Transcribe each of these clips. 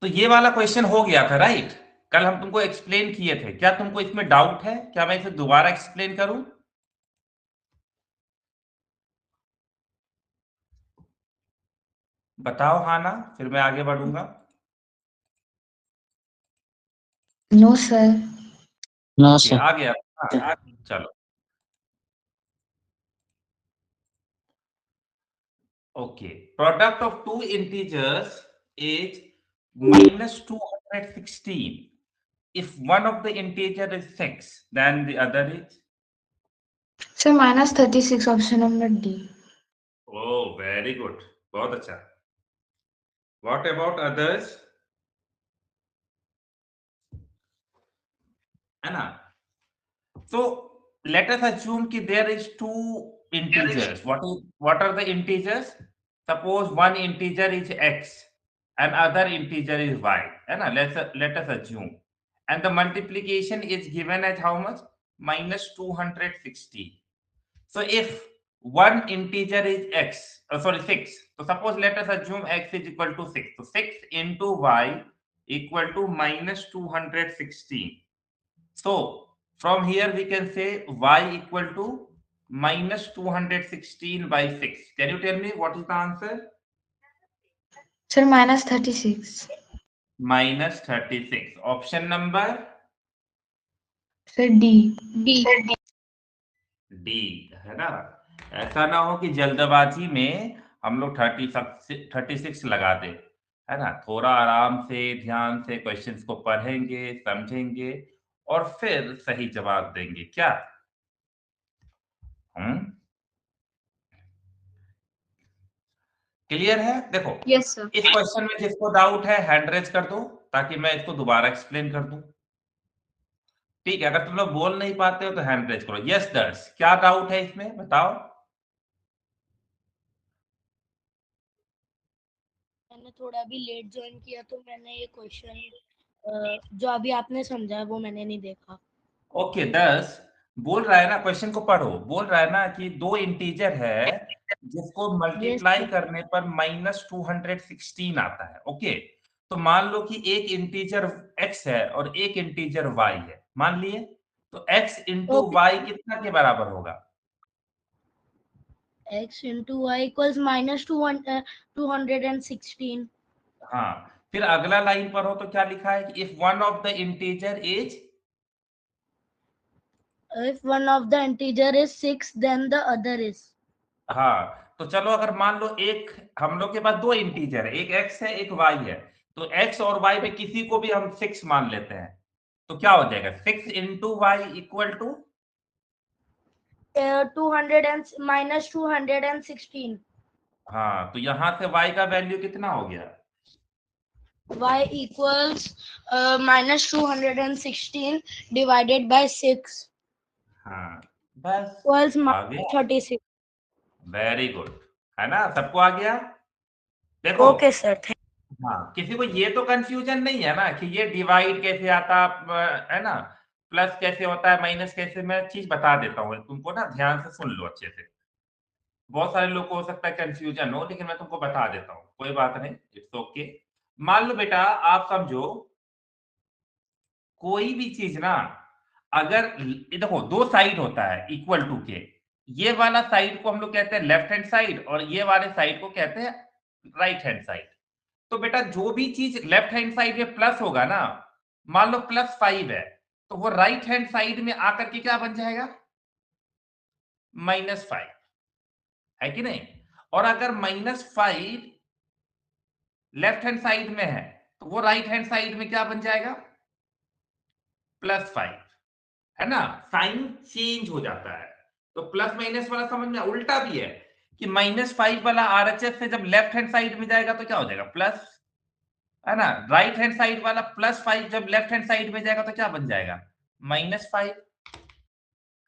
तो ये वाला क्वेश्चन हो गया था, राइट? कल हम तुमको एक्सप्लेन किए थे। क्या तुमको इसमें डाउट है? क्या मैं इसे दोबारा एक्सप्लेन करूं? बताओ हाँ ना, फिर मैं आगे बढ़ूंगा। No sir. ओके, आ गया। हाँ, चलो। Okay, product of two integers is -216 if one of the integer is 6, then the other is? Sir -36 option number D. Oh, very good. बहुत अच्छा। What about others? है ना? So let us assume कि there is two integers. What are the integers? Suppose one integer is x and other integer is y. है ना? Let us assume. And the multiplication is given as how much? -260. So if one integer is x, sorry 6. So suppose let us assume x is equal to 6. So 6 into y equal to -216. So from here we can say y equal to -216 by 6. Can you tell me what is the answer? Sir -36। -36. Option number sir D. D. D, है ना? ऐसा ना हो कि जल्दबाजी में हम लोग 36 लगा दे, है ना? थोड़ा आराम से ध्यान से क्वेश्चंस को पढ़ेंगे, समझेंगे और फिर सही जवाब देंगे क्या? हम्म, क्लियर है? देखो, यस सर। इस क्वेश्चन में जिसको डाउट है हैंड रेज कर दो, ताकि मैं इसको दोबारा एक्सप्लेन कर दूं। ठीक है, अगर तुम लोग बोल नहीं पाते हो तो हैंड रेज करो। यस दर्श, क्या डाउट है इसमें बताओ। मैंने थोड़ा अभी लेट ज्वाइन किया तो मैंने ये क्वेश्चन जो अभी आपने समझा वो मैंने नहीं देखा। ओके, 10 बोल रहा है ना, क्वेश्चन को पढ़ो। बोल रहा है ना कि दो इंटीजर है जिसको यस मल्टीप्लाई सर। करने पर -216 आता है। ओके, तो मान लो कि एक इंटीजर x है और एक इंटीजर y है, मान लिए। तो x इंटू ओके। वाई कितना के बराबर होगा? x into Y equals -216। हाँ, फिर अगला लाइन पर हो तो क्या लिखा है कि if one of the integer is? If one of the integer is 6 then the other is. हाँ, तो चलो अगर मान लो एक, हम लोग के पास दो इंटीजर है, एक x है एक y है। तो x और y में किसी को भी हम 6 मान लेते हैं, तो क्या हो जाएगा? 6 इंटू वाई इक्वल टू? 216। हाँ, तो यहां से y का वैल्यू कितना हो गया? y इक्वल्स -216 डिवाइडेड बाय 6 हाँ, बस इक्वल्स आ गया। -36। वेरी गुड, है ना? सबको आ गया? देखो, ओके सर। हाँ, किसी को ये तो कंफ्यूजन नहीं है ना कि ये डिवाइड कैसे आता, है ना? प्लस कैसे होता है, माइनस कैसे? मैं चीज बता देता हूँ तुमको ना, ध्यान से सुन लो अच्छे से। बहुत सारे लोग को हो सकता है कंफ्यूजन हो, लेकिन मैं तुमको बता देता हूँ, कोई बात नहीं, इट्स ओके। मान लो बेटा, आप समझो कोई भी चीज ना, अगर ये देखो दो साइड होता है इक्वल टू के, ये वाला साइड को हम लोग कहते हैं लेफ्ट हैंड साइड और ये वाले साइड को कहते हैं राइट हैंड साइड। तो बेटा जो भी चीज लेफ्ट हैंड साइड में प्लस होगा ना, मान लो +5 है, तो वो राइट हैंड साइड में आकर के क्या बन जाएगा? -5, है कि नहीं? और अगर -5 लेफ्ट हैंड साइड में है, तो वो राइट हैंड साइड में क्या बन जाएगा? +5, है ना? साइन चेंज हो जाता है। तो प्लस माइनस वाला समझ में उल्टा भी है कि -5 वाला आरएचएस से जब लेफ्ट हैंड साइड में जाएगा तो क्या हो जाएगा? प्लस, है ना? राइट हैंड साइड वाला +5 जब लेफ्ट हैंड साइड में जाएगा तो क्या बन जाएगा? -5।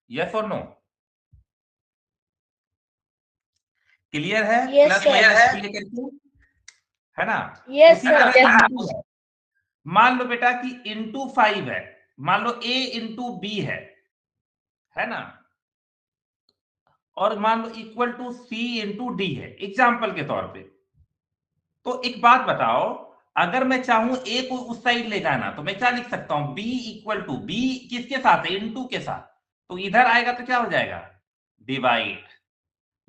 यस और नो? क्लियर है? Yes plus sir. माइनस को लेकर के, है ना? यस उसी सर। तरह से यहाँ पे है। मान लो बेटा कि इंटू 5 है, मान लो a इंटू बी है ना? और मान लो equal to C into D है, एग्जाम्पल के तौर पे। तो एक बात बताओ, अगर मैं चाहूं ए को उस साइड ले जाना तो मैं क्या लिख सकता हूं, बी इक्वल टू, बी किसके साथ है, इनटू के साथ, तो इधर आएगा तो क्या हो जाएगा, डिवाइड,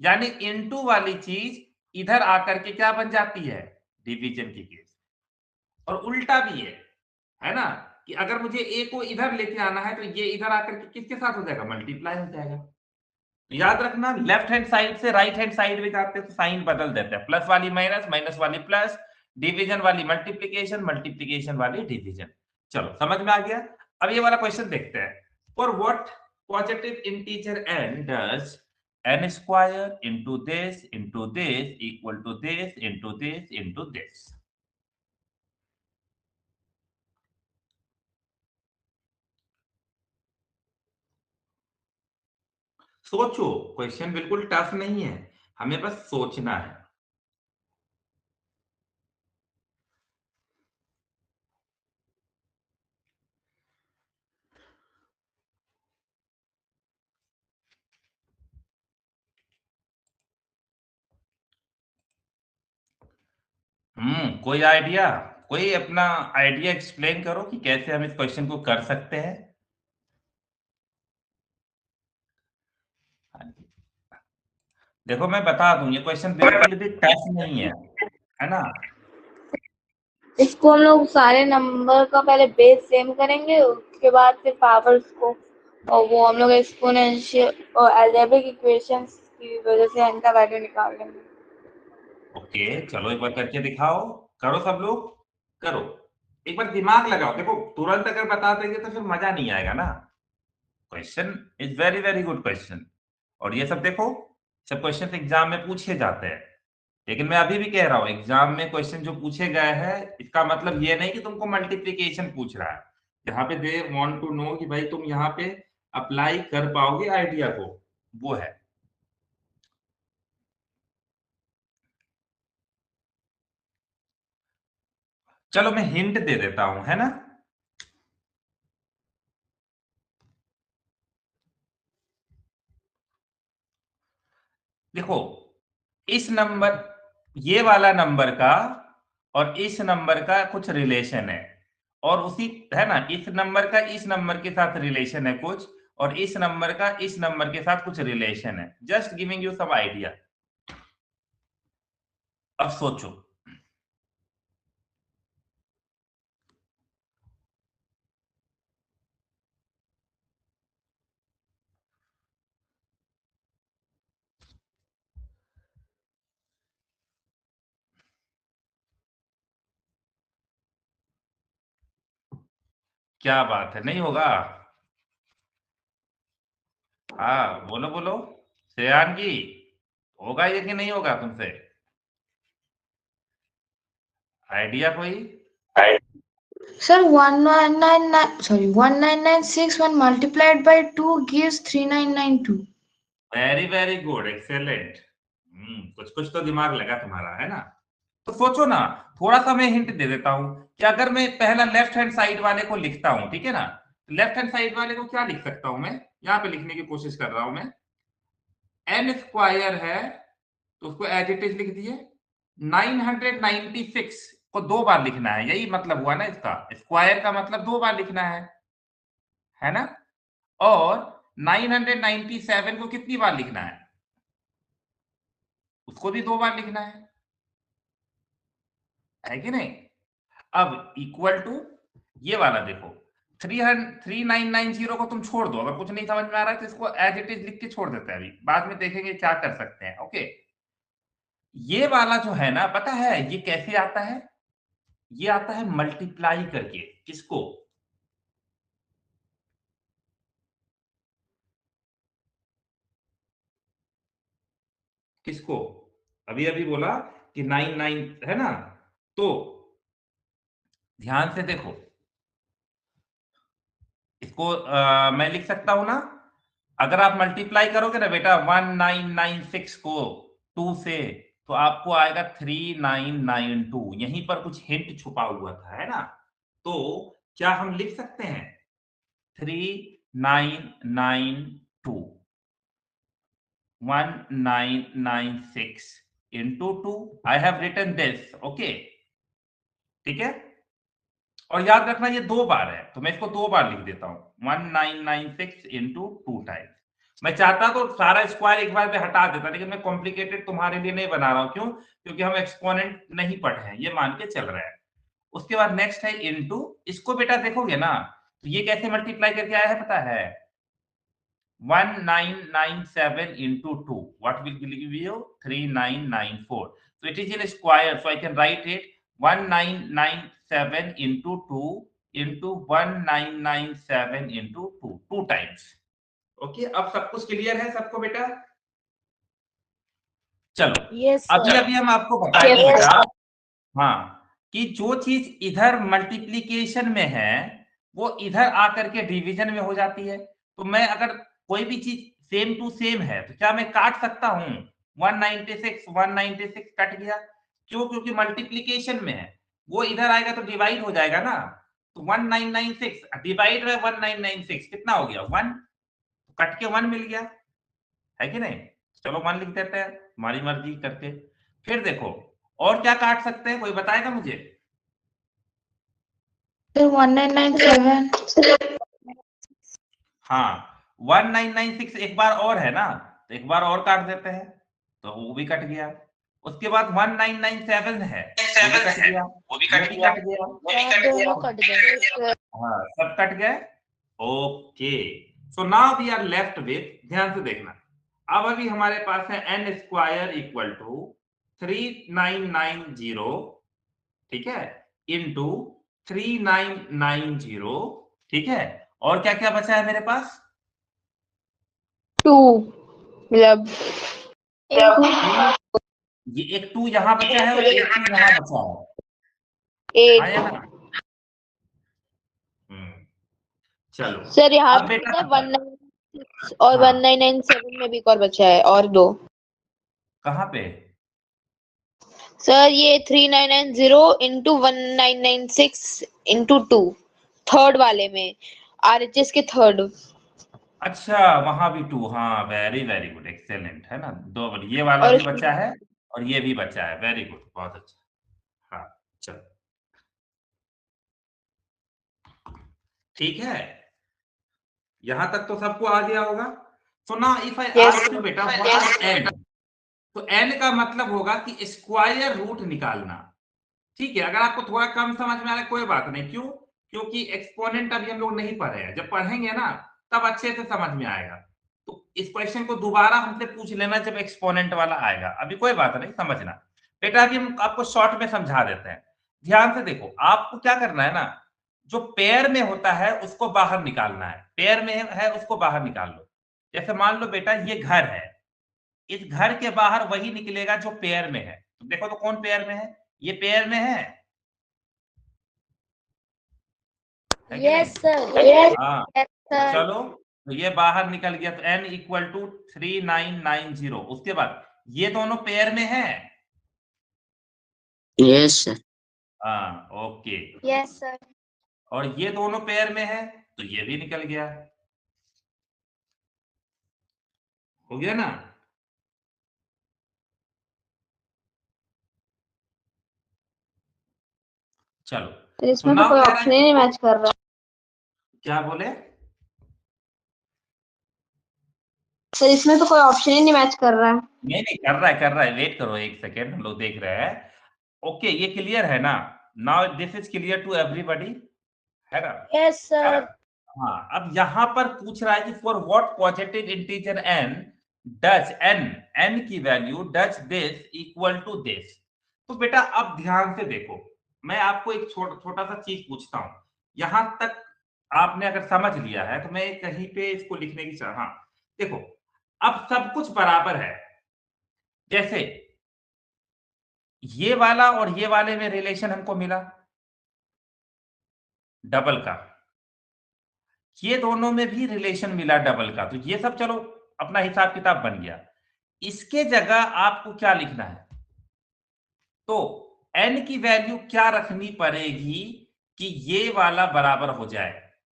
यानी इनटू वाली चीज इधर आकर के क्या बन जाती है, डिवीजन की केस। और उल्टा भी है ना, कि अगर मुझे ए को इधर लेके आना है तो ये इधर आकर के किसके साथ हो जाएगा, मल्टीप्लाई हो जाएगा। तो याद रखना, लेफ्ट हैंड साइड से राइट हैंड साइड में जाते हैं तो साइन बदल देते हैं, प्लस वाली माइनस, माइनस वाली प्लस, डिवीजन वाली मल्टीप्लीकेशन, मल्टीप्लीकेशन वाली डिवीजन। चलो समझ में आ गया। अब ये वाला क्वेश्चन देखते हैं, for what positive integer n does n square into this equal to this into this into this। सोचो, क्वेश्चन बिल्कुल टफ नहीं है, हमें बस सोचना है। कोई आइडिया, कोई अपना आइडिया एक्सप्लेन करो कि कैसे हम इस क्वेश्चन को कर सकते हैं। हाँ जी। देखो मैं बता दूं, ये क्वेश्चन बिल्कुल भी टफ नहीं है ना। इसको हम लोग सारे नंबर का पहले बेस सेम करेंगे, उसके बाद फिर पावर्स को, और वो हम लोग एक्सपोनेंशियल और अलजेब्रिक इक्वेशंस की वजह से इनका वैल्यू निकाल लेंगे। ओके चलो एक बार करके दिखाओ, करो सब लोग, करो, एक बार दिमाग लगाओ। देखो तुरंत अगर बता देंगे तो फिर मजा नहीं आएगा ना। Question is very very good question, और ये सब देखो, सब क्वेश्चन एग्जाम में पूछे जाते हैं। लेकिन मैं अभी भी कह रहा हूं, एग्जाम में क्वेश्चन जो पूछे गए हैं इसका मतलब ये नहीं कि तुमको मल्टीप्लिकेशन पूछ रहा है। यहाँ पे दे वांट टू नो कि भाई तुम यहाँ पे अप्लाई कर पाओगे आइडिया को, वो है। चलो मैं हिंट दे देता हूं, है ना। देखो इस नंबर, ये वाला नंबर का और इस नंबर का कुछ रिलेशन है, और उसी, है ना, इस नंबर का इस नंबर के साथ रिलेशन है कुछ, और इस नंबर का इस नंबर के साथ कुछ रिलेशन है। Just giving you some idea. अब सोचो, क्या बात है, नहीं होगा। हाँ बोलो बोलो, श्रेयान जी, होगा ये कि नहीं होगा तुमसे, आइडिया कोई। Sir, 1999, sorry, 1996 when multiplied by 2 gives 3992. Very very good, excellent. कुछ कुछ तो दिमाग लगा तुम्हारा, है ना। तो सोचो ना, थोड़ा सा मैं हिंट दे देता हूं कि अगर मैं पहला लेफ्ट हैंड साइड वाले को लिखता हूं, ठीक है ना, लेफ्ट हैंड साइड वाले को क्या लिख सकता हूं मैं, यहां पे लिखने की कोशिश कर रहा हूं मैं, एन स्क्वायर है तो उसको एज इट इज लिख दिए, 996 को दो बार लिखना है, यही मतलब हुआ ना इसका, स्क्वायर का मतलब दो बार लिखना है ना, और 997 को कितनी बार लिखना है, उसको भी दो बार लिखना है कि नहीं। अब इक्वल टू ये वाला देखो, 3990 को तुम छोड़ दो, अगर कुछ नहीं समझ में आ रहा है तो इसको एज इट इज लिख के छोड़ देते हैं, अभी बाद में देखेंगे क्या कर सकते हैं। ओके, ये वाला जो है ना, पता है ये कैसे आता है, ये आता है मल्टीप्लाई करके। किसको, किसको, अभी अभी बोला कि 99 है ना, तो ध्यान से देखो, इसको मैं लिख सकता हूं ना, अगर आप मल्टीप्लाई करोगे ना बेटा 1996 को 2 से, तो आपको आएगा 3992। यहीं पर कुछ हिंट छुपा हुआ था, है ना। तो क्या हम लिख सकते हैं 3992 1996 into 2? I have written this, okay। ठीक है, और याद रखना ये 2 बार है, तो मैं इसको 2 बार लिख देता हूं, 1996 इंटू 2 टाइम्स। मैं चाहता तो सारा स्क्वायर एक बार में हटा देता, लेकिन मैं कॉम्प्लिकेटेड तुम्हारे लिए नहीं बना रहा हूं। क्यों? क्योंकि हम एक्सपोनेंट नहीं पढ़े हैं, ये मान के चल रहे हैं। उसके बाद नेक्स्ट है इनटू, इसको बेटा देखोगे ना तो ये कैसे मल्टीप्लाई करके आया है पता है? 1997 into 2, what will give you? 3994. So it is in square, so I can write it 1997 into 2 into 1997 into 2, 2 times. Okay, अब सब कुछ क्लियर है सबको बेटा? चलो, यस अभी सर। अभी हम आपको बताएंगे बेटा, हाँ, कि जो चीज इधर मल्टीप्लीकेशन में है वो इधर आकर के डिवीजन में हो जाती है। तो मैं अगर कोई भी चीज सेम टू सेम है तो क्या मैं काट सकता हूं? 196 कट गया। क्यों? क्योंकि मल्टीप्लीकेशन में है, वो इधर आएगा तो डिवाइड हो जाएगा ना। तो 1996 डिवाइड बाय 1996 कितना हो गया? 1। कट के 1 मिल गया, है कि नहीं? चलो 1 लिख देते हैं, हमारी मर्जी करके। फिर देखो और क्या काट सकते हैं, कोई बताएगा मुझे? फिर 1997। हाँ, 1996 एक बार और है ना, तो एक बार और काट देते हैं, तो वो भी कट गया। उसके बाद 1997 है, वो भी कट गया, वो भी कट गया, दोनों कट गए। हाँ सब कट गए। Okay, so now we are left with, ध्यान से देखना, अब अभी हमारे पास है n स्क्वायर इक्वल टू 3990, ठीक है, इंटू 3990, ठीक है, और क्या क्या बचा है मेरे पास? 2 मतलब ये एक 2 यहाँ बचा है और एक 2 यहाँ बचा है, 8। हाँ या ना? चलो, सर यहाँ अब पे बेटा पता है बता, 196 और हाँ 1997 में भी एक और बचा है, और 2। कहाँ पे? सर ये 3990 इंटू 1996 इंटू 2, थर्ड वाले में, आरएचएस के थर्ड। अच्छा, वहां भी 2, हाँ वेरी वेरी गुड, एक्सेलेंट, है ना? 2 ये वाला और भी बचा है और ये भी बचा है, वेरी गुड, बहुत अच्छा। हाँ चलो, ठीक है, यहां तक तो सबको आ गया होगा। सो ना इफ आई आस्क यू बेटा व्हाट इज एन, तो एन का मतलब होगा कि स्क्वायर रूट निकालना। ठीक है, अगर आपको थोड़ा कम समझ में आ रहा है कोई बात नहीं, क्यों? क्योंकि एक्सपोनेंट अभी हम लोग नहीं पढ़े हैं, जब पढ़ेंगे ना तब अच्छे से समझ में आएगा। तो इस क्वेश्चन को दोबारा हमसे पूछ लेना जब एक्सपोनेंट वाला आएगा, अभी कोई बात नहीं, समझना बेटा। अभी हम आपको शॉर्ट में समझा देते हैं, ध्यान से देखो। आपको क्या करना है ना, जो पेयर में होता है उसको बाहर निकालना है, पेयर में है उसको बाहर निकाल लो। जैसे मान लो बेटा ये घर है, इस घर के बाहर वही निकलेगा जो पेयर में है। तो देखो तो कौन पेयर में है? ये पेयर में है कि नहीं? Yes sir. हाँ, तो चलो, तो ये बाहर निकल गया, तो n इक्वल टू 3990। उसके बाद ये दोनों पेयर में है। Yes sir. हाँ ओके, यस सर। और ये दोनों पेयर में है, तो ये भी निकल गया, हो गया ना? चलो, सर इसमें तो नाउ कोई कह रहा ऑप्शन है, ही नहीं मैच कर रहा। क्या बोले? सर इसमें तो कोई ऑप्शन ही नहीं मैच कर रहा है। नहीं नहीं, कर रहा है, वेट करो एक सेकेंड, हम लोग देख रहे हैं। ओके, ये क्लियर है ना? Now this is clear to everybody, है ना? Yes sir. अब हाँ, अब यहां पर पूछ रहा है कि for what positive integer n does n की value does this equal to this. तो बेटा अब ध्यान से देखो, मैं आपको एक छोटा सा चीज पूछता हूं, यहां तक आपने अगर समझ लिया है तो मैं कहीं पे इसको लिखने की चाह, हाँ देखो, अब सब कुछ बराबर है। जैसे ये वाला और ये वाले में रिलेशन हमको मिला डबल का, ये दोनों में भी रिलेशन मिला डबल का, तो ये सब चलो अपना हिसाब किताब बन गया। इसके जगह आपको क्या लिखना है? तो n की वैल्यू क्या रखनी पड़ेगी कि ये वाला बराबर हो जाए?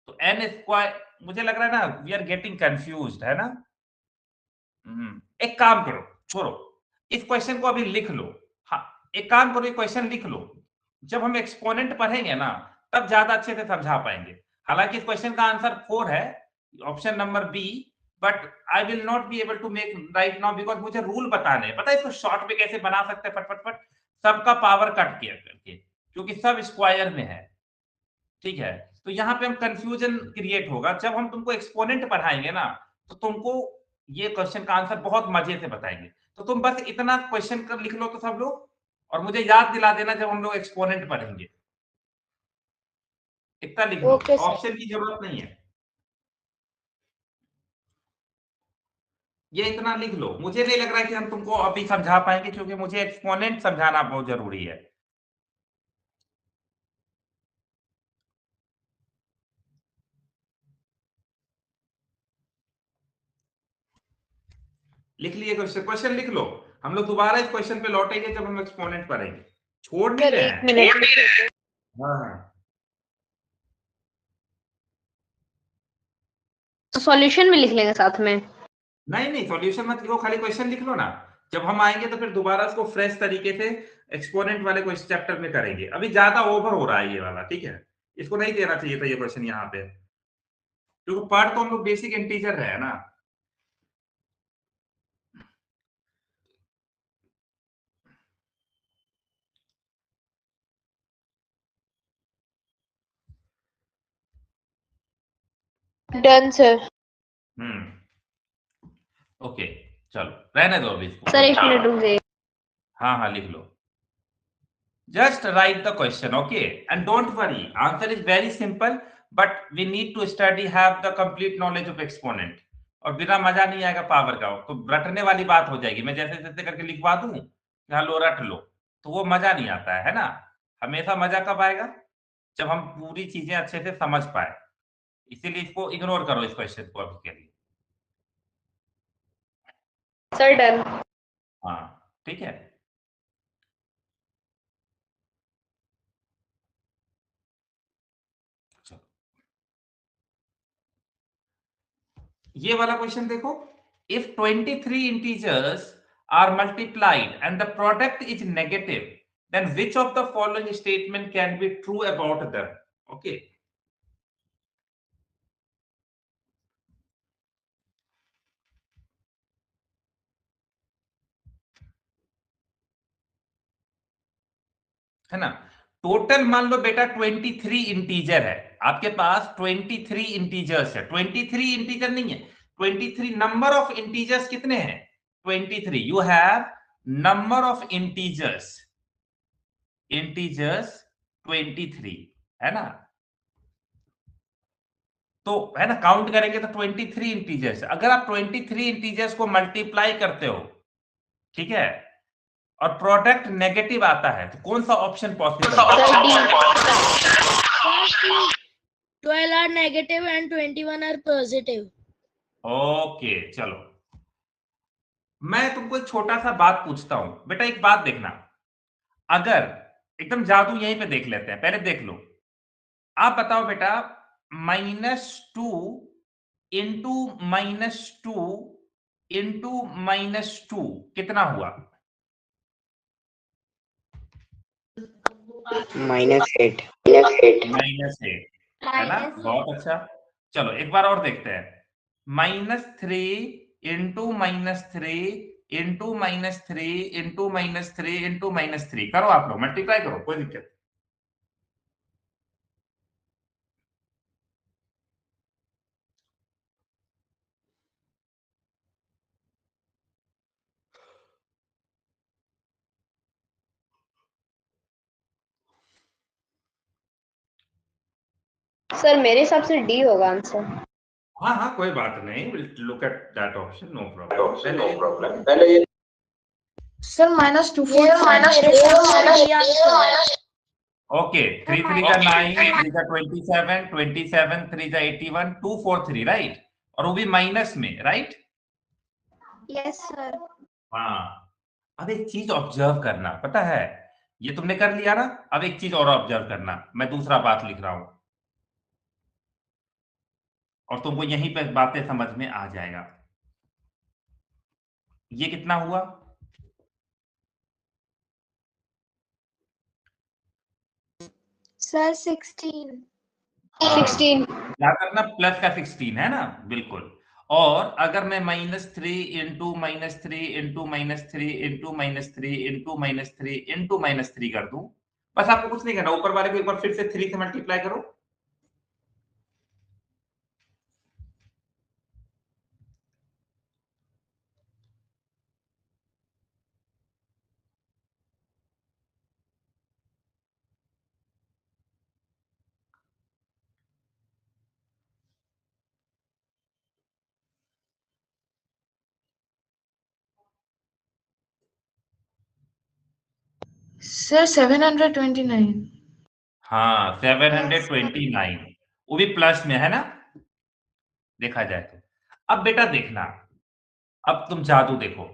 तो n स्क्वायर, मुझे लग रहा है ना वी आर गेटिंग कंफ्यूज्ड, है ना? एक काम करो, छोड़ो, इस क्वेश्चन को अभी लिख लो। हाँ, एक काम करो, ये क्वेश्चन लिख लो, जब हम एक्सपोनेंट पढ़ेंगे ना तब ज्यादा अच्छे से समझा पाएंगे। हालांकि इस क्वेश्चन का आंसर 4 है, option number B, but I will not be able to make right now because मुझे रूल बताने हैं। पता है इसको शॉर्ट में कैसे बना सकते हैं, फट फट फट, सबका पावर कट किया करके, क्योंकि सब स्क्वायर में है, ठीक है। तो यहाँ पे हम कंफ्यूजन क्रिएट होगा। जब हम तुमको एक्सपोनेंट पढ़ाएंगे ना तो तुमको ये क्वेश्चन का आंसर बहुत मजे से बताएंगे। तो तुम बस इतना क्वेश्चन कर लिख लो तो सब लोग, और मुझे याद दिला देना जब हम लोग एक्सपोनेंट पढ़ेंगे। इतना लिख लो, ओके सर। ऑप्शन की जरूरत नहीं है, ये इतना लिख लो। मुझे नहीं लग रहा है कि हम तुमको अभी समझा पाएंगे, क्योंकि मुझे एक्सपोनेंट समझाना बहुत जरूरी है। लिख लिए क्वेश्चन, क्वेश्चन लिख लो। हम लोग दोबारा इस क्वेश्चन पे लौटेंगे जब हम एक्सपोनेंट पढ़ेंगे, छोड़ नहीं सर रहे एक हैं। मिनट। हाँ हाँ, सॉल्यूशन भी लिख लेंगे साथ में। नहीं नहीं सॉल्यूशन मत लिखो, खाली क्वेश्चन लिख लो ना। जब हम आएंगे तो फिर दोबारा इसको फ्रेश तरीके से एक्सपोनेंट वाले क्वेश्चन चैप्टर में करेंगे। अभी ज्यादा ओवर हो रहा है ये वाला, ठीक है। इसको नहीं देना चाहिए था ये क्वेश्चन यहाँ पे, क्योंकि पढ़ तो हम लोग बेसिक इंटीजर है ना। Done sir. ओके, चलो रहने दो अभी इसको। सर एक मिनट रुक जाइए। हाँ हाँ लिख लो, just write the question, okay, and don't worry, answer is very simple, but we need to study, have the complete knowledge of exponent। और बिना मजा नहीं आएगा पावर का, तो रटने वाली बात हो जाएगी। मैं जैसे जैसे करके लिखवा दूं, यहाँ लो रट लो, तो वो मजा नहीं आता है ना। हमेशा मजा कब आएगा, जब हम पूरी चीजें अच्छे से समझ पाए। इसीलिए इसको इग्नोर करो, इस क्वेश्चन को अभी के लिए। Sir done. हाँ ठीक है, चलो ये वाला क्वेश्चन देखो। If 23 integers are multiplied and the product is negative, then which of the following statement can be true about them. Okay, है ना। टोटल मान लो बेटा 23 इंटीजर है, आपके पास 23 इंटीजर्स है। 23 इंटीजर नहीं है, 23 नंबर ऑफ इंटीजर्स कितने हैं, 23। You have number of integers, integers 23, है ना। तो है ना, काउंट करेंगे तो 23 इंटीजर्स। अगर आप 23 इंटीजर्स को मल्टीप्लाई करते हो, ठीक है, और प्रोडक्ट नेगेटिव आता है, तो कौन सा ऑप्शन पॉसिबल है। 12 are negative and 21 are positive. Okay चलो, मैं तुमको एक छोटा सा बात पूछता हूं बेटा, एक बात देखना। अगर एकदम जादू यहीं पे देख लेते हैं, पहले देख लो। आप बताओ बेटा, -2 इंटू -2 इंटू -2 कितना हुआ। -8। -8, है ना, बहुत अच्छा। चलो एक बार और देखते हैं, -3 इंटू -3 इंटू -3 इंटू -3 इंटू -3 करो, आप लोग मल्टीप्लाई करो, कोई दिक्कत। सर मेरे हिसाब से डी होगा आंसर। हाँ हाँ कोई बात नहीं, look at that option, no problem. पहले सर -2 ओके, 3 3 जा 9, 3 जा 27, 27 3 जा 81, 243, राइट, और वो भी माइनस में, राइट। Yes sir. हाँ, अब एक चीज ऑब्जर्व करना, पता है, ये तुमने कर लिया ना। अब एक चीज और ऑब्जर्व करना, मैं दूसरा बात लिख रहा हूं, और तुमको यहीं पे बातें समझ में आ जाएगा। ये कितना हुआ, सर 16। 16 याद रखना प्लस का 16 है ना, बिल्कुल। और अगर मैं -3 into -3 into -3 into -3 into -3 into -3 कर दूं, बस आपको कुछ नहीं करना, ऊपर वाले को एक बार फिर से 3 से मल्टीप्लाई करो। सर 729। हाँ 729, वो भी प्लस में है ना, देखा जाए तो। अब बेटा देखना, अब तुम जादू देखो,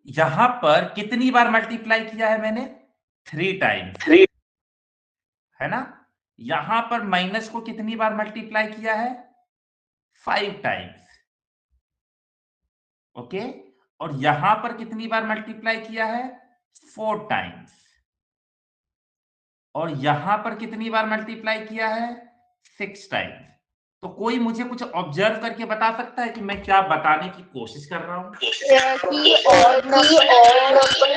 यहां पर कितनी बार मल्टीप्लाई किया है मैंने, 3 टाइम्स, है ना। यहां पर माइनस को कितनी बार मल्टीप्लाई किया है, 5 टाइम्स, ओके। और यहां पर कितनी बार मल्टीप्लाई किया है, 4 टाइम्स। और यहां पर कितनी बार मल्टीप्लाई किया है, 6 टाइम्स। तो कोई मुझे कुछ ऑब्जर्व करके बता सकता है कि मैं क्या बताने की कोशिश कर रहा हूं। कि और नंबर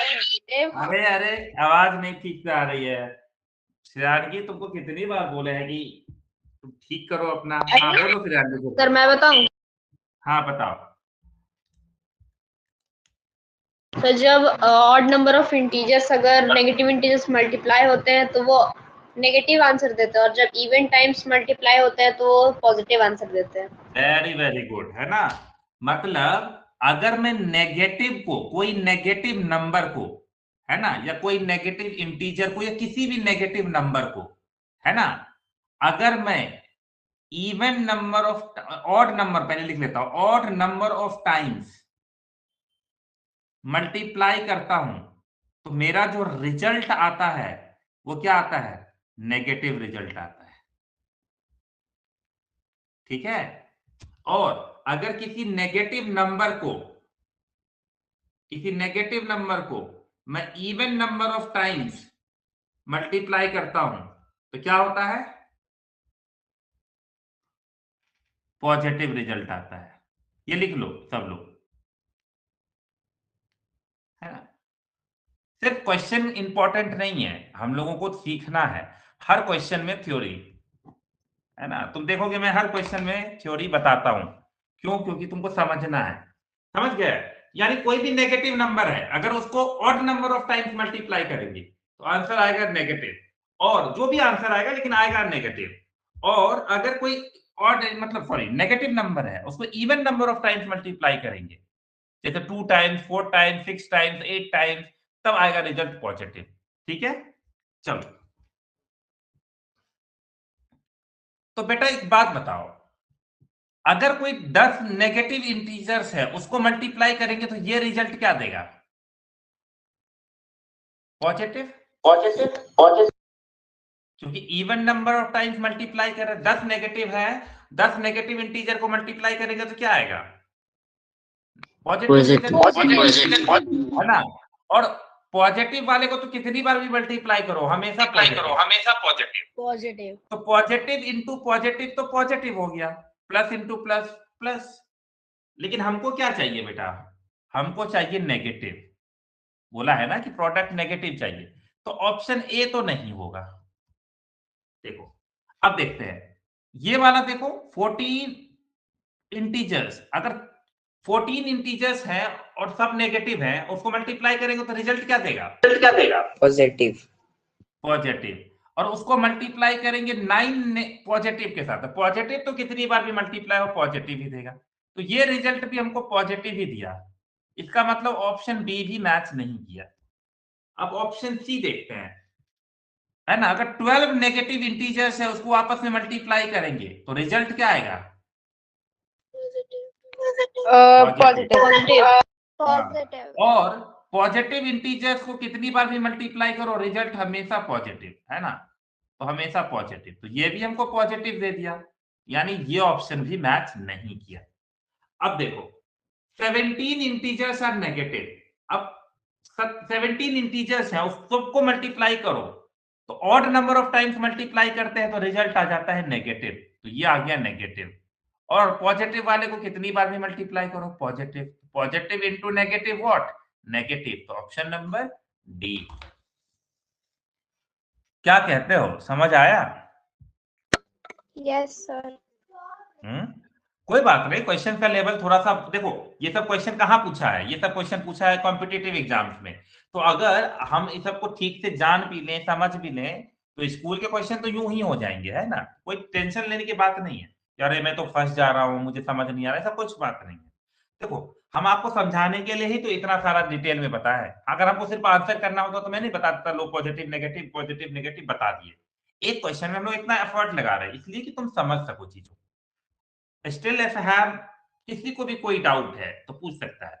नेगेटिव। अरे अरे, आवाज नहीं ठीक से आ रही है श्रेयानी, तुमको कितनी बार बोले हैं कि तुम ठीक करो अपना। हाँ बोलो श्रेयानी को। सर मैं बताऊं? हाँ बताओ। तो जब ऑड नंबर ऑफ इंटीजर्स अगर नेगेटिव इंटीजर्स मल्टीप्लाई होते हैं तो वो नेगेटिव आंसर देते हैं, और जब इवन टाइम्स मल्टीप्लाई होते हैं तो वो पॉजिटिव आंसर देते हैं। वेरी गुड, है ना। मतलब अगर मैं नेगेटिव को, कोई नेगेटिव नंबर को, है ना, या कोई नेगेटिव इंटीजर को, या किसी भी नेगेटिव नंबर को, है ना, अगर मैं even number of, odd number, पहले लिख लेता हूं, odd number of times multiply करता हूं, तो मेरा जो रिजल्ट आता है वो क्या आता है, नेगेटिव रिजल्ट आता है, ठीक है। और अगर किसी नेगेटिव नंबर को, किसी नेगेटिव नंबर को मैं even number of times multiply करता हूं, तो क्या होता है, पॉजिटिव रिजल्ट आता है। ये लिख लो सब लोग, है ना। सिर्फ क्वेश्चन इंपॉर्टेंट नहीं है, हम लोगों को सीखना है। हर क्वेश्चन में थ्योरी, है ना। तुम देखोगे मैं हर क्वेश्चन में थ्योरी बताता हूं, क्यों, क्योंकि तुमको समझना है, समझ गए। यानी कोई भी नेगेटिव नंबर है, अगर उसको odd number of times multiply करेंगे तो आंसर आएगा नेगेटिव, और जो भी आंसर आएगा लेकिन आएगा नेगेटिव। और अगर कोई ऑड, मतलब सॉरी, नेगेटिव नंबर है, उसको even number of times multiply करेंगे, जैसे 2 टाइम्स, 4 टाइम्स, 6 टाइम्स, 8 टाइम्स, तब आएगा रिजल्ट पॉजिटिव, ठीक है। चलो, तो बेटा एक बात बताओ, अगर कोई 10 नेगेटिव इंटीजर्स है, उसको मल्टीप्लाई करेंगे तो ये रिजल्ट क्या देगा, पॉजिटिव। क्योंकि even number of times multiply कर रहे हैं, 10 नेगेटिव है, 10 नेगेटिव इंटीजर को मल्टीप्लाई करेंगे तो क्या आएगा, पॉजिटिव, है ना। और पॉजिटिव वाले को तो कितनी बार भी मल्टीप्लाई करो, हमेशा पॉजिटिव। पॉजिटिव। तो पॉजिटिव इंटू पॉजिटिव तो पॉजिटिव हो गया, प्लस इंटू प्लस प्लस। लेकिन हमको क्या चाहिए बेटा, हमको चाहिए नेगेटिव, बोला है ना कि प्रोडक्ट नेगेटिव चाहिए, तो ऑप्शन ए तो नहीं होगा। देखो, अब देखते हैं ये वाला, देखो 14 इंटीजर्स, अगर 14 इंटीजर्स हैं और सब नेगेटिव हैं, उसको मल्टीप्लाई करेंगे तो रिजल्ट क्या देगा, पॉजिटिव। पॉजिटिव। और उसको मल्टीप्लाई करेंगे 9 पॉजिटिव के साथ, पॉजिटिव तो कितनी बार भी मल्टीप्लाई हो पॉजिटिव ही देगा, तो ये रिजल्ट भी हमको पॉजिटिव ही दिया। इसका मतलब ऑप्शन बी भी मैच नहीं किया। अब ऑप्शन सी देखते हैं, है ना। अगर 12 नेगेटिव इंटीजर्स है, उसको आपस में मल्टीप्लाई करेंगे तो रिजल्ट क्या आएगा, पॉजिटिव। हाँ। और पॉजिटिव इंटीजर्स को कितनी बार भी मल्टीप्लाई करो, रिजल्ट हमेशा पॉजिटिव, है ना। तो हमेशा पॉजिटिव, तो ये भी हमको पॉजिटिव दे दिया, यानी ये ऑप्शन भी मैच नहीं किया। अब देखो 17 इंटीजर्स आर नेगेटिव। अब 17 इंटीजर्स हैं, उस सबको मल्टीप्लाई करो, तो odd number of times multiply करते हैं तो रिजल्ट आ जाता है नेगेटिव, तो ये आ गया नेगेटिव। और पॉजिटिव वाले को कितनी बार भी मल्टीप्लाई करो, positive, positive into negative what, negative, तो ऑप्शन नंबर डी। क्या कहते हो, समझ आया? Yes sir. कोई बात नहीं, क्वेश्चन का लेवल थोड़ा सा देखो, ये सब क्वेश्चन कहाँ पूछा है, ये सब क्वेश्चन पूछा है कॉम्पिटिटिव एग्जाम्स में। तो अगर हम इस सबको ठीक से जान भी लें, समझ भी लें, तो स्कूल के क्वेश्चन तो यूं ही हो जाएंगे, है ना, कोई टेंशन लेने की बात नहीं है कि अरे मैं तो फंस जा रहा हूँ, मुझे समझ नहीं आ रहा है, ऐसा कुछ बात नहीं है। देखो, हम आपको समझाने के लिए ही तो इतना सारा डिटेल में बताया है। अगर हमको सिर्फ आंसर करना होता तो मैं नहीं बता देता, लो पॉजिटिव नेगेटिव बता दिए। एक क्वेश्चन में हम लोग इतना एफर्ट लगा रहे हैं इसलिए कि तुम समझ सको चीजों। स्टिल इफ हैव किसी को भी कोई डाउट है तो पूछ सकता है,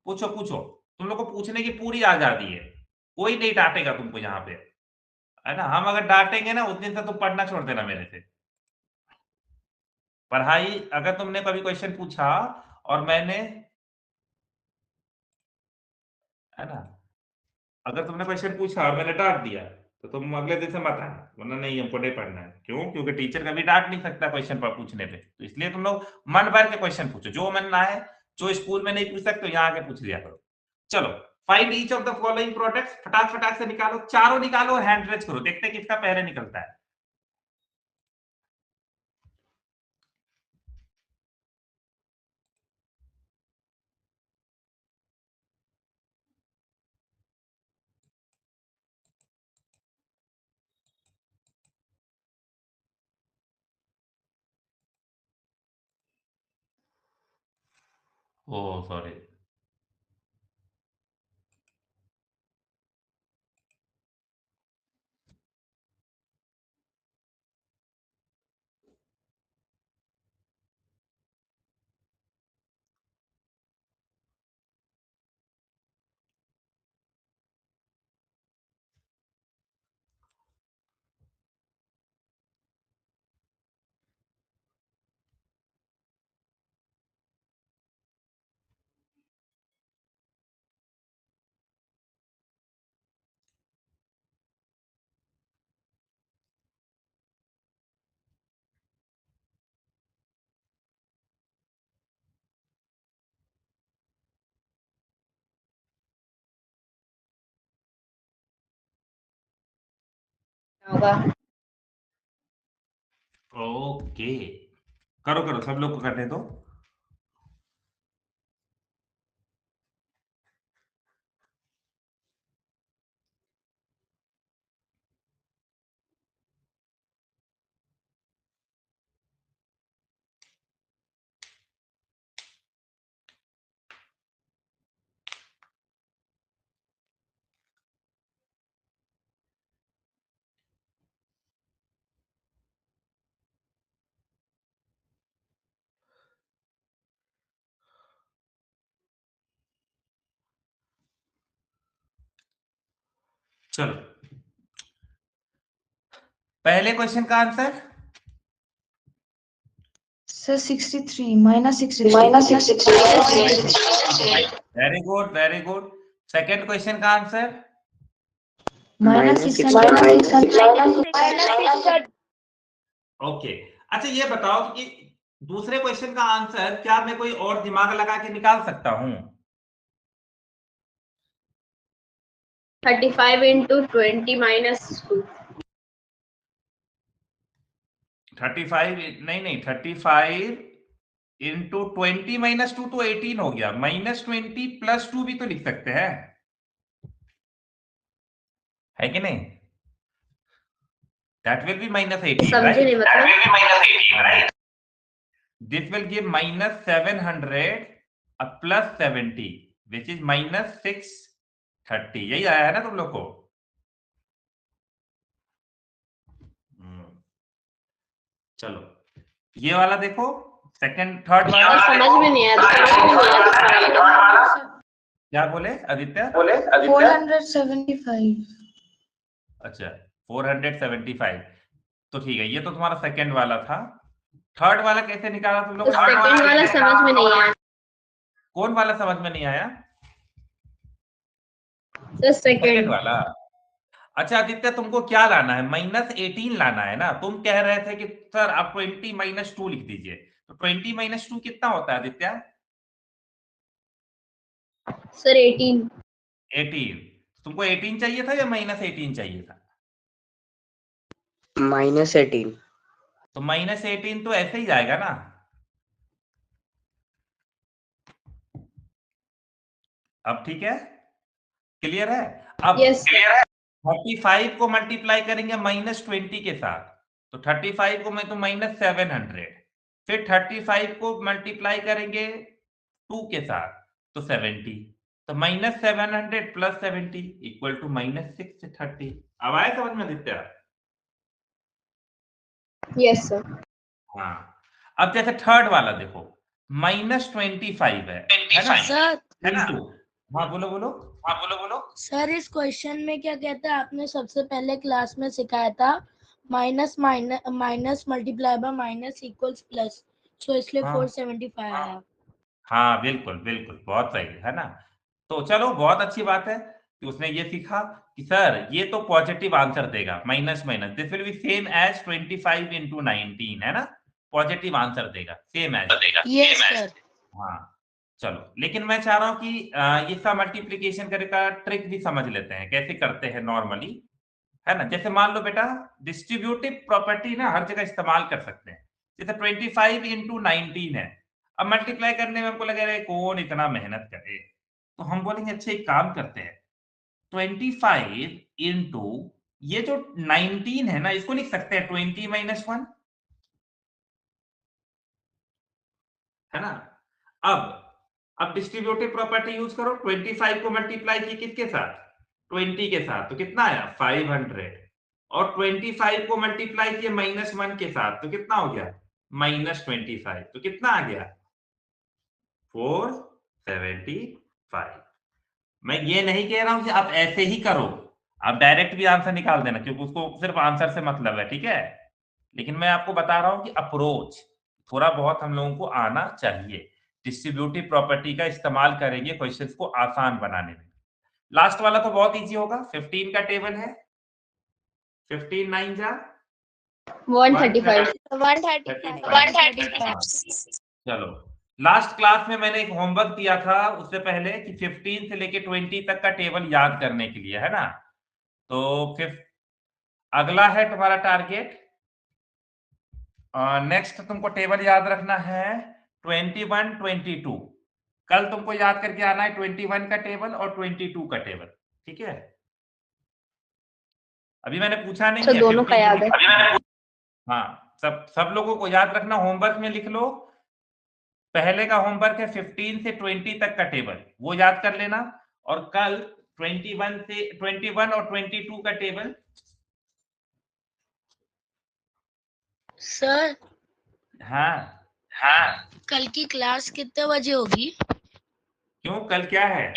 पूछो पूछो, तुम लोग को पूछने की पूरी आजादी है, कोई नहीं डांटेगा तुमको यहाँ पे, है ना। हम अगर डांटेंगे ना, उस दिन से तुम पढ़ना छोड़ देना मेरे से। पढ़ाई अगर तुमने कभी क्वेश्चन पूछा और मैंने, है ना, अगर तुमने क्वेश्चन पूछा और मैंने डांट दिया तो तुम अगले दिन से मत आना, वरना नहीं हमको नहीं पढ़ना है। क्यों? क्योंकि टीचर कभी डांट नहीं सकता क्वेश्चन पर पूछने पे, तो इसलिए तुम लोग मन भर के क्वेश्चन पूछो, जो मन ना है, जो स्कूल में नहीं पूछ सकते यहाँ आके पूछ लिया करो। चलो, find each of the following products, फटाक फटाक से निकालो, चारों निकालो और हैंड रेज करो, देखते हैं किसका पहले निकलता है। ओ सॉरी, होगा। ओके, करो करो, सब लोग को करने दो। चलो, पहले क्वेश्चन का answer sir 63 -63 very good very good. Second question का आंसर -600 ओके। अच्छा ये बताओ कि दूसरे क्वेश्चन का आंसर क्या मैं कोई और दिमाग लगा के निकाल सकता हूं? 35 into 20 minus 2। 35 नहीं नहीं, 35 इंटू 20 माइनस 2 तो 18 हो गया, -20 + 2 भी तो लिख सकते हैं, है कि नहीं? दैट विल बी -18, समझे नहीं right? This will give -700 + 70 which is -630। यही आया है ना तुम लोग को? चलो, ये वाला देखो, सेकंड थर्ड वाला समझ में नहीं आया। क्या बोले आदित्य? 475 अच्छा 475, तो ठीक है, ये तो तुम्हारा सेकंड वाला था। थर्ड वाला कैसे निकाला तुम लोग? सेकंड वाला समझ में नहीं आया। कौन वाला समझ में नहीं आया? Sir second second. वाला। अच्छा आदित्य, तुमको क्या लाना है? -18 लाना है ना? तुम कह रहे थे कि सर आप 20 - 2 लिख दीजिए, तो 20 - 2 कितना होता है आदित्य? सर 18। 18। तुमको 18 चाहिए था या -18 चाहिए था? -18। तो -18 तो ऐसे ही जाएगा ना। अब ठीक है, क्लियर है? अब यस सर। 35 को मल्टीप्लाई करेंगे -20 के साथ, तो 35 को मैं तो -700, फिर 35 को मल्टीप्लाई करेंगे 2 के साथ, तो 70, तो -700 + 70 = -630। अब आया समझ में आदित्य? Yes sir. हाँ। अब जैसे थर्ड वाला देखो, -25 है ना? सर इंटू, हाँ बोलो बोलो, हाँ बोलो बोलो। सर इस क्वेश्चन में क्या कहता है, आपने सबसे पहले क्लास में सिखाया था minus minus multiply by minus equals plus, so इसलिए हाँ 475 आया। हाँ बिल्कुल बिल्कुल, बहुत सही है ना? तो चलो बहुत अच्छी बात है कि उसने ये सीखा कि सर ये तो पॉजिटिव आंसर देगा, minus minus this will be same as 25 × 19, है ना? पॉजिटिव आंसर देगा, सेम एज। Yes sir. हाँ चलो, लेकिन मैं चाह रहा हूँ कि ये सब मल्टीप्लिकेशन करने का ट्रिक भी समझ लेते हैं, कैसे करते हैं नॉर्मली, है ना? जैसे मान लो बेटा, डिस्ट्रीब्यूटिव प्रॉपर्टी ना हर जगह इस्तेमाल कर सकते हैं। जैसे 25 × 19 है, अब मल्टीप्लाई करने में हमको लगे अरे कौन इतना मेहनत करे, तो हम बोलेंगे अच्छा एक काम करते हैं, 25 इंटू ये जो 19 है ना, इसको लिख सकते हैं 20 - 1, है ना? अब डिस्ट्रीब्यूटिव प्रॉपर्टी यूज करो, 25 को मल्टीप्लाई की किसके साथ? 20 के साथ, तो कितना आया? 500। और 25 को मल्टीप्लाई किए -1 के साथ, तो कितना हो गया? -25, तो कितना आ गया? 475। मैं ये नहीं कह रहा हूं कि आप ऐसे ही करो, आप डायरेक्ट भी आंसर निकाल देना, क्योंकि उसको सिर्फ आंसर से मतलब है, ठीक है? लेकिन मैं आपको बता रहा हूं कि अप्रोच थोड़ा बहुत हम लोगों को आना चाहिए। डिस्ट्रीब्यूटिव प्रॉपर्टी का इस्तेमाल करेंगे क्वेश्चंस को आसान बनाने में। लास्ट वाला तो बहुत इजी होगा, 15 का टेबल है, 15 9 जा 135। 135। चलो, लास्ट क्लास में मैंने एक होमवर्क दिया था उससे पहले कि 15 से लेके 20 तक का टेबल याद करने के लिए, है ना? तो फिर अगला है तुम्हारा टारगेट, नेक्स्ट तुमको टेबल याद रखना है 21 22। कल तुमको याद करके आना है 21 का टेबल और 22 का टेबल, ठीक है? अभी मैंने पूछा नहीं सर है दोनों का 15 याद है। हाँ, सब सब लोगों को याद रखना, होमवर्क में लिख लो। पहले का होमवर्क है 15 से 20 तक का टेबल, वो याद कर लेना, और कल 21 और 22 का टेबल। सर हाँ हाँ, कल की क्लास कितने बजे होगी? क्यों कल क्या है?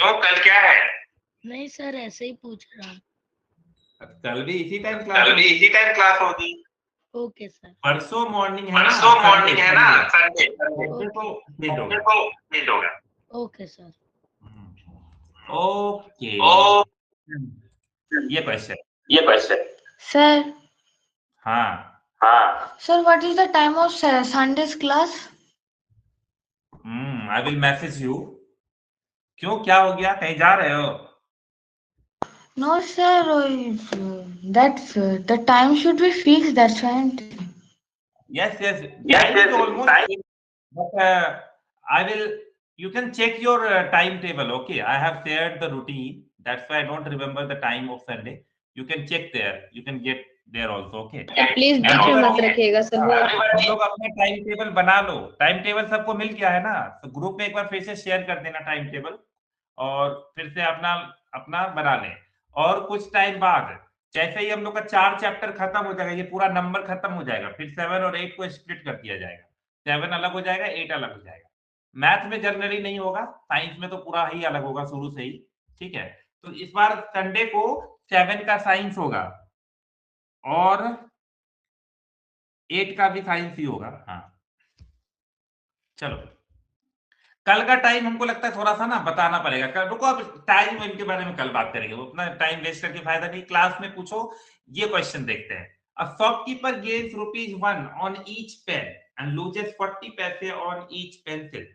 नहीं सर ऐसे ही पूछ रहा हूँ। कल भी इसी टाइम क्लास होगी। Okay sir. परसों मॉर्निंग है ना, संडे ओके को मीट होगा। Okay sir. ओके, ये क्वेश्चन। Sir, हाँ, sir, what is the time of Sunday's class? I will message you. क्यों, क्या हो गया, कहीं जा रहे हो? No, sir. The time should be fixed. That's why I'm telling. Yes, time is almost, but I will, you can check your timetable, okay? I have shared the routine, that's why I don't remember the time of Sunday. You can check there, you can get there also, okay? Please बीच में मत रखिएगा sir वो। सब लोग अपना time table बना लो, time table सबको मिल गया है ना? तो ग्रुप में एक बार फिर से शेयर कर देना टाइम टेबल, और फिर से अपना अपना बना लें। और कुछ टाइम बाद जैसे ही हम लोग का 4 चैप्टर खत्म हो जाएगा, ये पूरा नंबर खत्म हो जाएगा, फिर 7 और 8 को स्प्लिट कर दिया जाएगा, 7 अलग हो जाएगा, 8 अलग हो जाएगा। मैथ में जनरली नहीं होगा, साइंस में तो पूरा ही अलग होगा शुरू से ही, ठीक है? तो इस बार संडे को 7 का साइंस होगा और 8 का भी साइंस ही होगा। हाँ चलो, कल का टाइम हमको लगता है थोड़ा सा ना बताना पड़ेगा। कल रुको, अब टाइम इनके बारे में कल बात करेंगे, वो अपना टाइम वेस्ट करके फायदा नहीं, क्लास में पूछो। ये क्वेश्चन देखते हैं। A shopkeeper gains ₹1 on each pen and loses 40 पैसे on each pencil.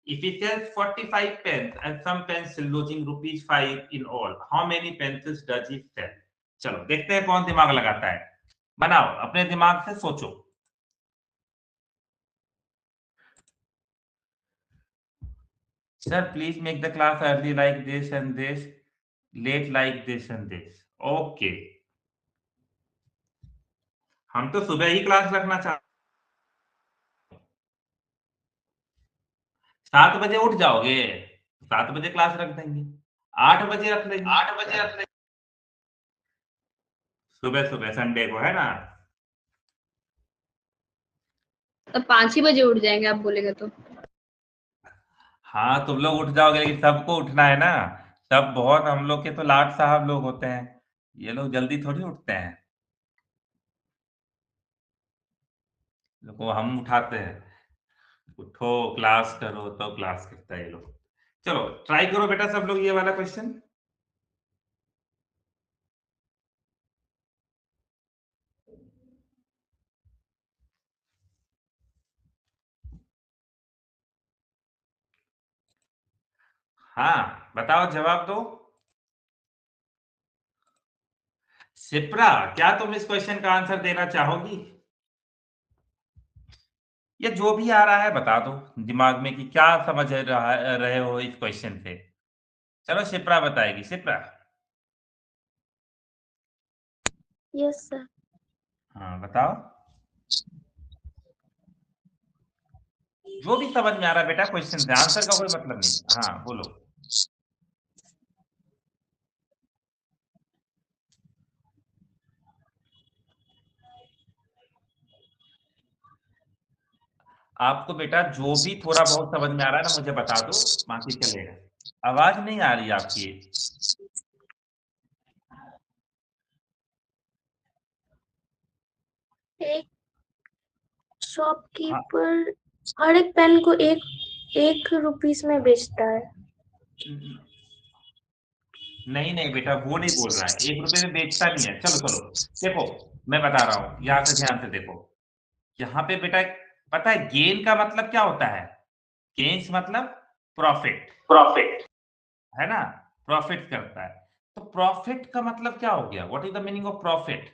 If he sells 45 pens and some pencil losing ₹5 in all, how many pencils does he sell? चलो देखते हैं कौन दिमाग लगाता है। बनाओ, अपने दिमाग से सोचो। Sir, please make the class early like this and this, late like this and this. Okay. हम तो सुबह ही क्लास रखना चाहते। 7 बजे उठ जाओगे, 7 बजे क्लास रख देंगे, 8 बजे रख लेंगे, 8 बजे रख लेंगे, सुबह सुबह संडे को, है ना। तो 5 ही बजे उठ जाएंगे आप बोलेंगे तो। हाँ, तुम लोग उठ जाओगे, लेकिन सबको उठना है ना। सब बहुत, हम लोग के तो लाट साहब लोग होते हैं, ये लोग जल्दी थोड़ी उठते हैं। को हम उठाते हैं, उठो क्लास करो, तो क्लास करता है ये लोग। चलो ट्राई करो बेटा सब लोग ये वाला क्वेश्चन। हाँ बताओ, जवाब दो। शिप्रा, क्या तुम इस क्वेश्चन का आंसर देना चाहोगी? या जो भी आ रहा है बता दो दिमाग में कि क्या समझ रहे हो इस क्वेश्चन से। चलो शिप्रा बताएगी, शिप्रा। Yes sir. हाँ बताओ, जो भी समझ में आ रहा है बेटा क्वेश्चन से, आंसर का कोई मतलब नहीं। हाँ बोलो। आपको बेटा जो भी थोड़ा बहुत समझ में आ रहा है ना मुझे बता दो, बाकी चलेगा। आवाज नहीं आ रही आपकी। एक शॉपकीपर हर एक पेन को एक रुपीस में बेचता है। नहीं नहीं बेटा, वो नहीं बोल रहा है, 1 रुपए में बेचता नहीं है। चलो चलो देखो, मैं बता रहा हूं, यहां से ध्यान से देखो। यहाँ पे बेटा पता है गेन का मतलब क्या होता है? गेन्स मतलब प्रॉफिट, प्रॉफिट। है ना। प्रॉफिट करता है। तो प्रॉफिट का मतलब क्या हो गया? What is the meaning of profit?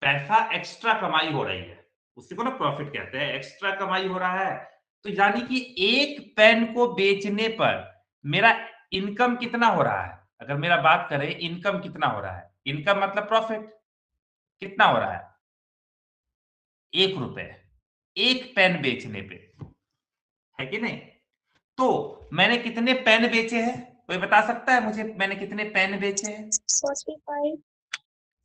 पैसा एक्स्ट्रा कमाई हो रही है, उसी को ना प्रॉफिट कहते हैं। एक्स्ट्रा कमाई हो रहा है, तो यानी कि एक पेन को बेचने पर मेरा इनकम कितना हो रहा है? अगर मेरा बात करें इनकम कितना हो रहा है, इनकम मतलब प्रॉफिट कितना हो रहा है? 1 रुपए, एक पेन बेचने पे, है कि नहीं। तो मैंने कितने पेन बेचे हैं, कोई बता सकता है मुझे? मैंने कितने पेन बेचे हैं? 45।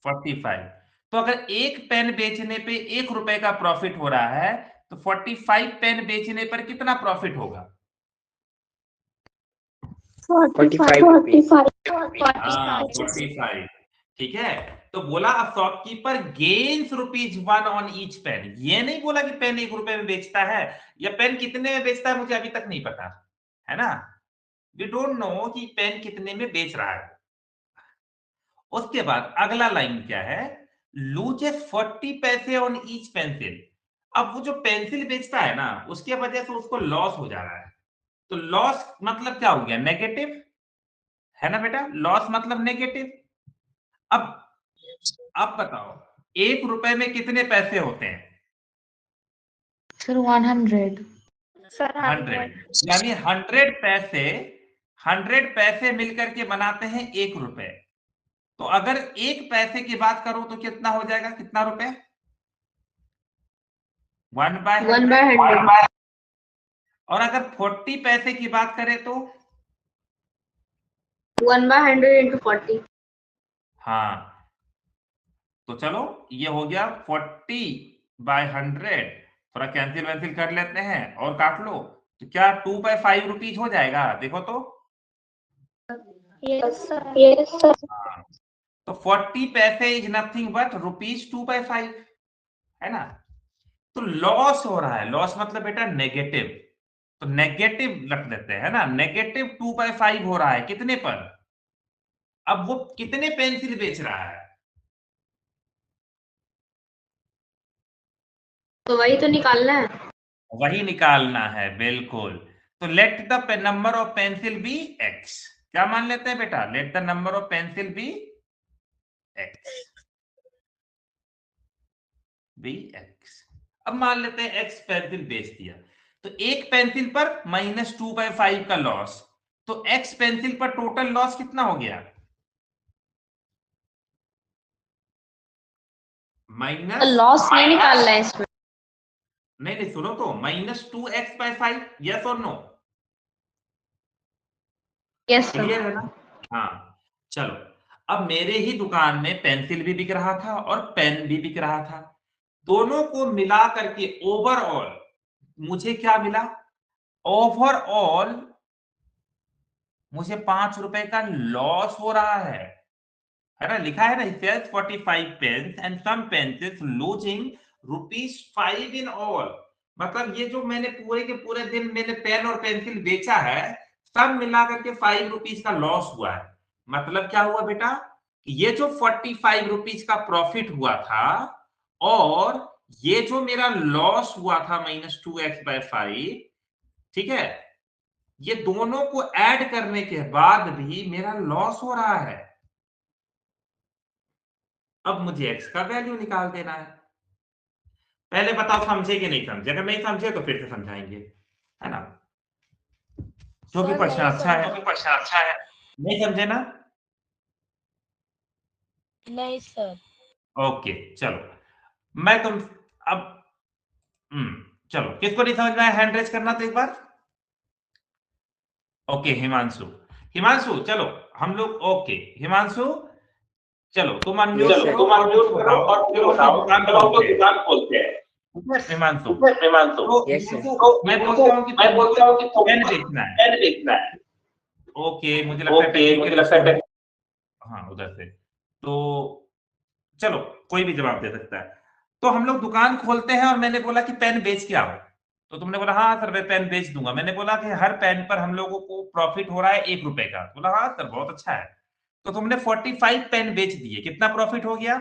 45। तो अगर एक पेन बेचने पे 1 रुपए का प्रॉफिट हो रहा है, तो 45 पेन बेचने पर कितना प्रॉफिट होगा? 45 rupees. 45। ठीक है। तो बोला a shopkeeper gains ₹1 on each pen. ये नहीं बोला कि पेन 1 रुपए में बेचता है, या पेन कितने में बेचता है मुझे अभी तक नहीं पता, है ना। वी डोंट नो कि पेन कितने में बेच रहा है। उसके बाद अगला लाइन क्या है? लूजेस 40 पैसे ऑन ईच पेंसिल। अब वो जो पेंसिल बेचता है ना, उसके वजह से उसको लॉस हो जा रहा है। तो लॉस मतलब क्या हो गया? नेगेटिव, है ना बेटा। लॉस मतलब नेगेटिव। अब आप बताओ 1 रुपए में कितने पैसे होते हैं? Sir, 100. सर 100, यानी 100 पैसे मिलकर के बनाते हैं 1 रुपए। तो अगर 1 पैसे की बात करो तो कितना हो जाएगा, कितना रुपए? 1/100। 1/100। और अगर 40 पैसे की बात करें तो 1/100 into 40। हाँ, तो चलो ये हो गया 40/100। थोड़ा कैंसिल वैंसिल कर लेते हैं और काट लो, तो क्या 2/5 रुपीज हो जाएगा? देखो तो। Yes sir. हाँ, तो 40 पैसे इज नथिंग बट ₹2/5, है ना। तो लॉस हो रहा है, लॉस मतलब बेटा नेगेटिव। तो नेगेटिव रख देते हैं ना, -2/5 हो रहा है कितने पर? अब वो कितने पेंसिल बेच रहा है? तो वही तो निकालना है। वही निकालना है, बिल्कुल। तो let the number of pencil be X. क्या मान लेते हैं बेटा? Let the number of pencil be X, be X. अब मान लेते हैं एक्स पेंसिल बेच दिया, तो एक पेंसिल पर -2/5 का लॉस, तो एक्स पेंसिल पर टोटल लॉस कितना हो गया? माइनस, लॉस नहीं निकालना है इसमें। नहीं सुनो तो, -2x/5, यस और नो? Yes sir. क्लियर है ना? हाँ, चलो। अब मेरे ही दुकान में पेंसिल भी बिक रहा था और पेन भी बिक रहा था, दोनों को मिला करके ओवरऑल मुझे क्या मिला? ओवरऑल मुझे 5 रुपए का लॉस हो रहा है ना? लिखा है ना, sells 45 pens and some pencils losing ₹5 in all. मतलब ये जो मैंने पूरे के पूरे दिन मैंने पेन और पेंसिल बेचा है, सब मिलाकर के ₹5 का लॉस हुआ है। मतलब क्या हुआ बेटा? ये जो ₹45 का प्रॉफिट हुआ था और ये जो मेरा लॉस हुआ था -2x/5, ठीक है, ये दोनों को ऐड करने के बाद भी मेरा लॉस हो रहा है। अब मुझे x का वैल्यू निकाल देना है। पहले बताओ समझे कि नहीं समझे? अगर नहीं समझे तो फिर से समझाएंगे, है ना? जो भी सर क्वेश्चन नहीं अच्छा है, समझे। जो भी क्वेश्चन अच्छा है। नहीं समझे ना? नहीं सर। ओके, चलो। मैं तुम अब चलो, किसको नहीं समझ में आया हैंड रेज करना तो एक बार। ओके, हिमांशु। हिमांशु चलो, हम लोग ओके। हिमांशु चलो, तुम अनम्यूट चलो करो तुम और अनम्यूट मुझको करो बताओ, और मुझे चलो हम लोग बताओ, दुकान चलो हम खोलते लोग हैं। दुकान खोलते हैं। ठीक है हिमांशु? हिमांशु, तो यस सर। हिमांशु, मैं बोलता हूँ कि मैं तुमको बोलता हूँ कि पेन तुमको बेचना है। पेन बेचना है। ओके, मुझे लगता है ओके, मुझे टेक्निकल लगता इशू है है। हाँ, उधर से। तो चलो, कोई भी जवाब दे सकता है। तो हम लोग दुकान खोलते हैं और मैंने बोला कि पेन बेच के आओ। तो तुमने बोला हाँ सर, मैं पेन बेच दूंगा। मैंने बोला कि हर पेन पर हम लोगों को प्रॉफिट हो रहा है ₹1 का। बोला हाँ सर, बहुत अच्छा है। तो तुमने 45 पेन बेच दिए, कितना प्रॉफिट हो गया?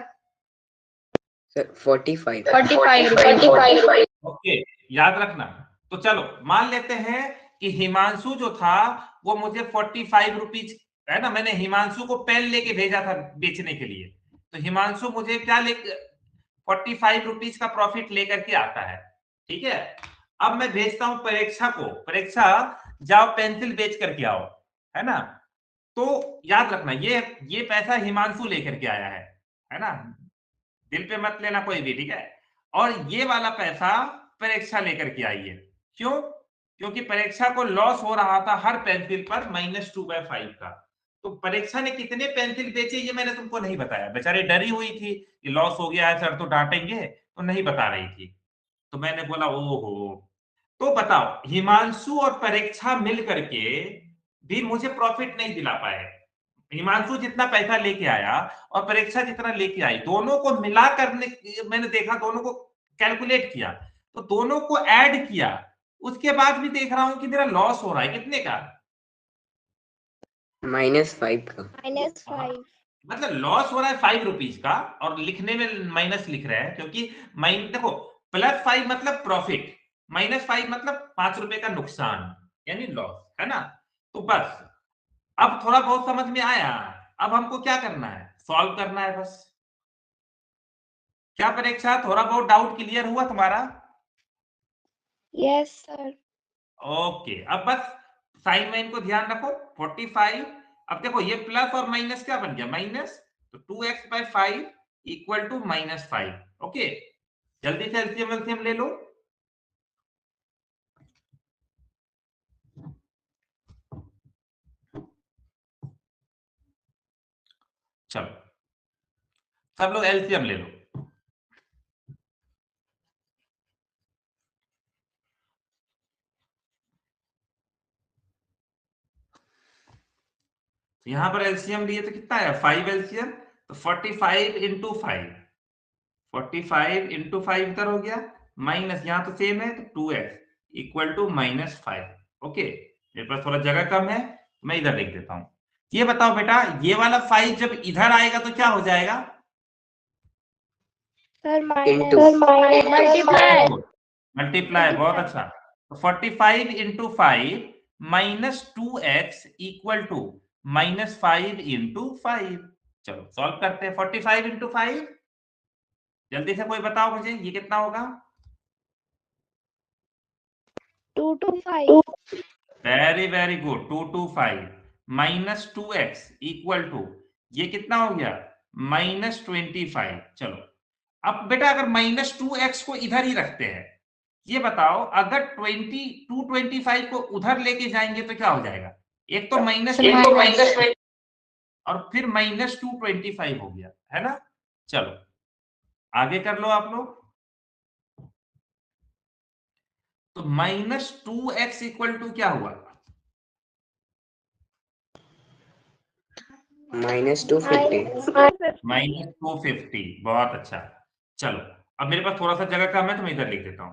सर 45। 45 रुपए। ओके, याद रखना। तो चलो मान लेते हैं कि हिमांशु जो था वो मुझे 45 रुपीज, है ना, मैंने हिमांशु को पेन लेके भेजा था बेचने के लिए। तो हिमांशु मुझे क्या ले 45 रुपीज का प्रॉफिट लेकर के आता है। ठीक है, अब मैं भेजता हूं परीक्षा को, परीक्षा जाओ पेंसिल बेच करके आओ, है ना? तो याद रखना, ये पैसा हिमांशु लेकर के आया है ना? दिल पे मत लेना कोई भी, ठीक है? और ये वाला पैसा परीक्षा लेकर के आई है। क्यों? क्योंकि परीक्षा को लॉस हो रहा था हर पेंसिल पर -2/5 का। तो परीक्षा ने कितने पेंसिल बेचे ये मैंने तुमको नहीं बताया। बेचारी डरी हुई थी कि लॉस हो गया है सर तो डांटेंगे, तो नहीं बता रही थी। तो मैंने बोला ओहो। तो बताओ, हिमांशु और परीक्षा मिल करके भी मुझे प्रॉफिट नहीं दिला पाए। हिमांशु जितना पैसा लेके आया और परीक्षा जितना लेके आई, दोनों को मिला करने, मैंने देखा दोनों को कैलकुलेट किया, तो दोनों को ऐड किया, उसके बाद भी देख रहा हूं कि मेरा लॉस हो रहा है। कितने का? -5 का। -5। मतलब लॉस हो रहा है ₹5 का, और लिखने में माइनस लिख रहे हैं क्योंकि देखो, +5 मतलब प्रॉफिट, -5 मतलब ₹5 का नुकसान, यानी लॉस, है ना? तो बस, अब थोड़ा बहुत समझ में आया। अब हमको क्या करना है? सॉल्व करना है बस। क्या परीक्षा, थोड़ा बहुत डाउट क्लियर हुआ तुम्हारा? Yes sir. ओके, अब बस साइन वाइन को ध्यान रखो। 45, अब देखो ये प्लस और माइनस क्या बन गया? माइनस, तो 2x/5 इक्वल टू -5। ओके, जल्दी से एलसीएम एलसीएम ले लो। चलो, सब लोग एलसीएम ले लो। यहां पर एलसीएम लिए तो कितना है? 5 एलसीएम, तो 45 इंटू 5, 45 इंटू 5 इधर हो गया, माइनस यहां तो सेम है तो 2x, इक्वल टू -5। ओके, मेरे पास थोड़ा जगह कम है, मैं इधर लिख देता हूँ। ये बताओ बेटा, ये वाला 5 जब इधर आएगा तो क्या हो जाएगा? Sir Into multiply. मल्टीप्लाई, बहुत अच्छा। तो 45 into 5 -2x equal to -5 into 5। चलो सॉल्व करते हैं। 45 इंटू 5, जल्दी से कोई बताओ मुझे, ये कितना होगा? 225। Very very good, 225 -2x equal to, ये कितना हो गया? -25। चलो अब बेटा, अगर -2x को इधर ही रखते हैं, ये बताओ अगर 225 को उधर लेके जाएंगे तो क्या हो जाएगा? एक तो माइनस और फिर -225 हो गया, है ना? चलो आगे कर लो आप लोग। तो -2x इक्वल टू क्या हुआ? -250 -250, बहुत अच्छा। चलो अब मेरे पास थोड़ा सा जगह कम है तो मैं इधर लिख देता हूं।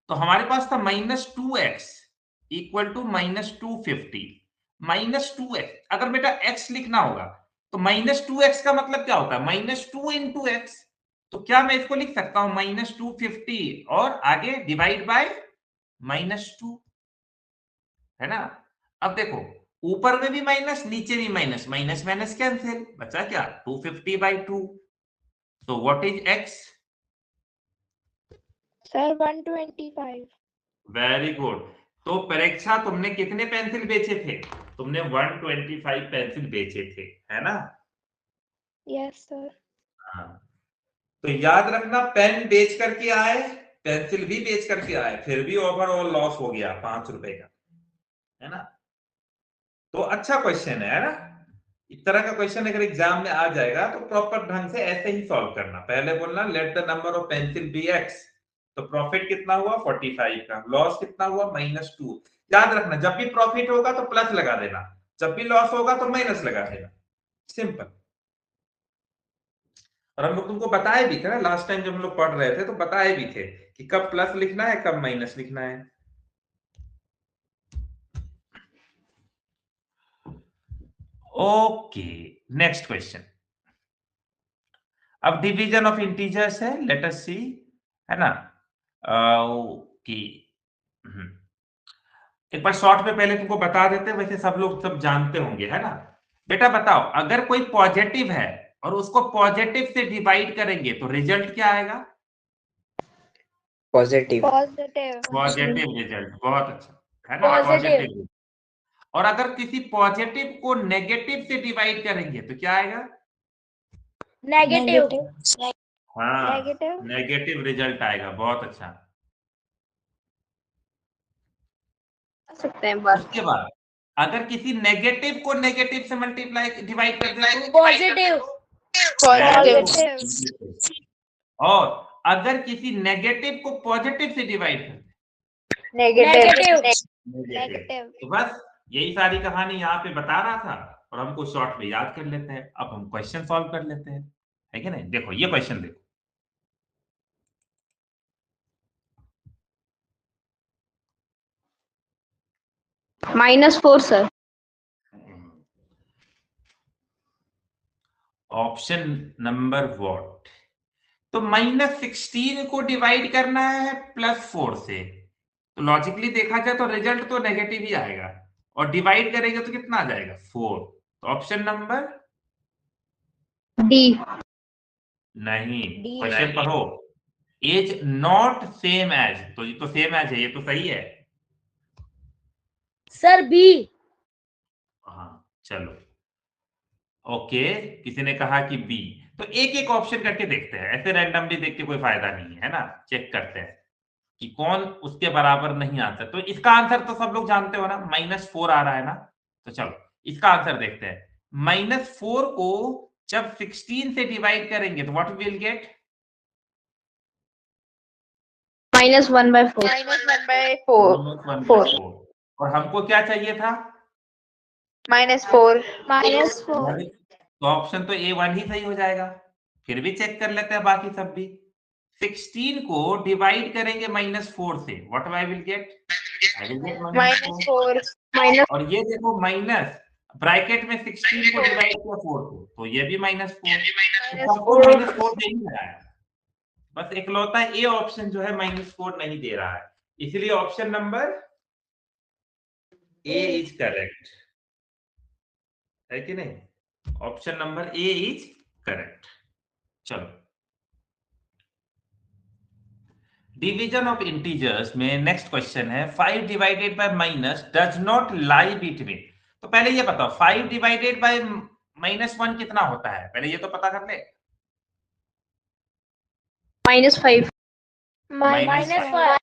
तो हमारे पास था -2x इक्वल टू -250। -2x, अगर बेटा x लिखना होगा तो -2x का मतलब क्या होता है? -2 इंटू एक्स। तो क्या मैं इसको लिख सकता हूं -250 और आगे डिवाइड बाय -2, है ना? अब देखो, ऊपर में भी माइनस, नीचे भी माइनस, माइनस माइनस कैंसिल, बचा क्या? 250/2। तो what is x? Sir 125। Very good. तो परीक्षा, तुमने कितने पेंसिल बेचे थे? तुमने 125 पेंसिल बेचे थे, है ना? Yes sir. हाँ। तो याद रखना, पेन बेच करके आए, पेंसिल भी बेच करके आए, फिर भी ओवरऑल लॉस हो गया 5 रुपए का, है ना? तो अच्छा क्वेश्चन है ना? इस तरह का क्वेश्चन अगर एग्जाम में आ जाएगा तो प्रॉपर ढंग से ऐसे ही सॉल्व करना। पहले बोलना let the number of pencil be x। तो प्रॉफिट कितना हुआ? 45 का। लॉस कितना हुआ? -2। याद रखना, जब भी प्रॉफिट होगा तो प्लस लगा देना, जब भी लॉस होगा तो माइनस लगा देना। सिंपल। और हम लोग तुमको बताए भी थे ना लास्ट टाइम जब हम लोग पढ़ रहे थे, तो बताए भी थे कि कब प्लस लिखना है, कब माइनस लिखना है। Okay, next question. अब डिवीजन ऑफ इंटीजर्स है, लेट अस सी, है ना? ओके, एक बार शॉर्ट में पहले तुमको बता देते हैं, वैसे सब लोग सब जानते होंगे, है ना? बेटा बताओ, अगर कोई पॉजिटिव है और उसको पॉजिटिव से डिवाइड करेंगे तो रिजल्ट क्या आएगा? पॉजिटिव पॉजिटिव रिजल्ट, बहुत अच्छा, है ना? पॉजिटिव। और अगर किसी पॉजिटिव को नेगेटिव से डिवाइड करेंगे तो क्या आएगा? नेगेटिव। हाँ, नेगेटिव। नेगेटिव रिजल्ट आएगा, बहुत अच्छा। सकते हैं बात। उसके बाद अगर किसी नेगेटिव को नेगेटिव से मल्टीप्लाई डिवाइड कर दे तो पॉजिटिव। पॉजिटिव। और अगर किसी नेगेटिव को पॉजिटिव से डिवाइड कर दे, नेगेटिव। नेगेटिव। तो बस यही सारी कहानी यहाँ पे बता रहा था, और हमको शॉर्ट में याद कर लेते हैं। अब हम क्वेश्चन सॉल्व कर लेते हैं, है कि नहीं? देखो ये क्वेश्चन देखो। -4 सर। Option number what? तो -16 को डिवाइड करना है +4 से, तो लॉजिकली देखा जाए तो रिजल्ट तो नेगेटिव ही आएगा, और डिवाइड करेंगे तो कितना आ जाएगा? 4। तो ऑप्शन नंबर डी। नहीं, क्वेश्चन पढ़ो। एज नॉट सेम एज, तो ये तो सेम एज है, ये तो सही है। Sir B. हाँ चलो, ओके, किसी ने कहा कि बी। तो एक एक ऑप्शन करके देखते हैं, ऐसे रैंडमली देख के कोई फायदा नहीं है ना? चेक करते हैं कि कौन उसके बराबर नहीं आंसर। तो इसका आंसर तो सब लोग जानते हो ना, -4 आ रहा है ना? तो चलो इसका आंसर देखते हैं। -4 को जब 16 से डिवाइड करेंगे तो व्हाट विल गेट? -1/4। -1/4। और हमको क्या चाहिए था? -4। तो ऑप्शन तो A1 ही सही हो जाएगा। फिर भी चेक कर लेते हैं बाकी सब भी। 16 को डिवाइड करेंगे -4 से, what I will get? I will get -4 और ये देखो माइनस ब्रैकेट में 16 को डिवाइड किया 4 को, तो ये भी -4, तो सबको -4 दे ही रहा है। बस इकलौता ए ऑप्शन जो है -4 नहीं दे रहा है, इसलिए option number A is correct, है कि नहीं? Option number A is correct. चलो, डिवीजन ऑफ इंटीजर्स में नेक्स्ट क्वेश्चन है 5 divided by minus does not lie between. तो पहले ये बताओ 5 डिवाइडेड बाय -1 कितना होता है, पहले ये तो पता कर ले। -5 -5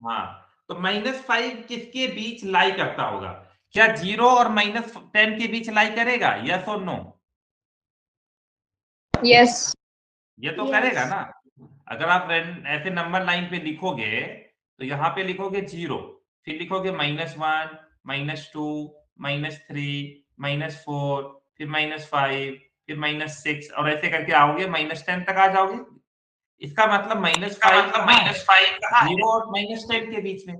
हाँ, तो -5 किसके बीच लाई करता होगा? क्या 0 और -10 के बीच लाई करेगा? यस और नो? यस ये तो करेगा ना। अगर आप ऐसे नंबर लाइन पे लिखोगे तो यहाँ पे लिखोगे 0, फिर लिखोगे -1, -2, -3, -4, फिर -5, फिर -6 और ऐसे करके आओगे -10 तक आ जाओगे। इसका मतलब -5 0 और -10 के बीच में।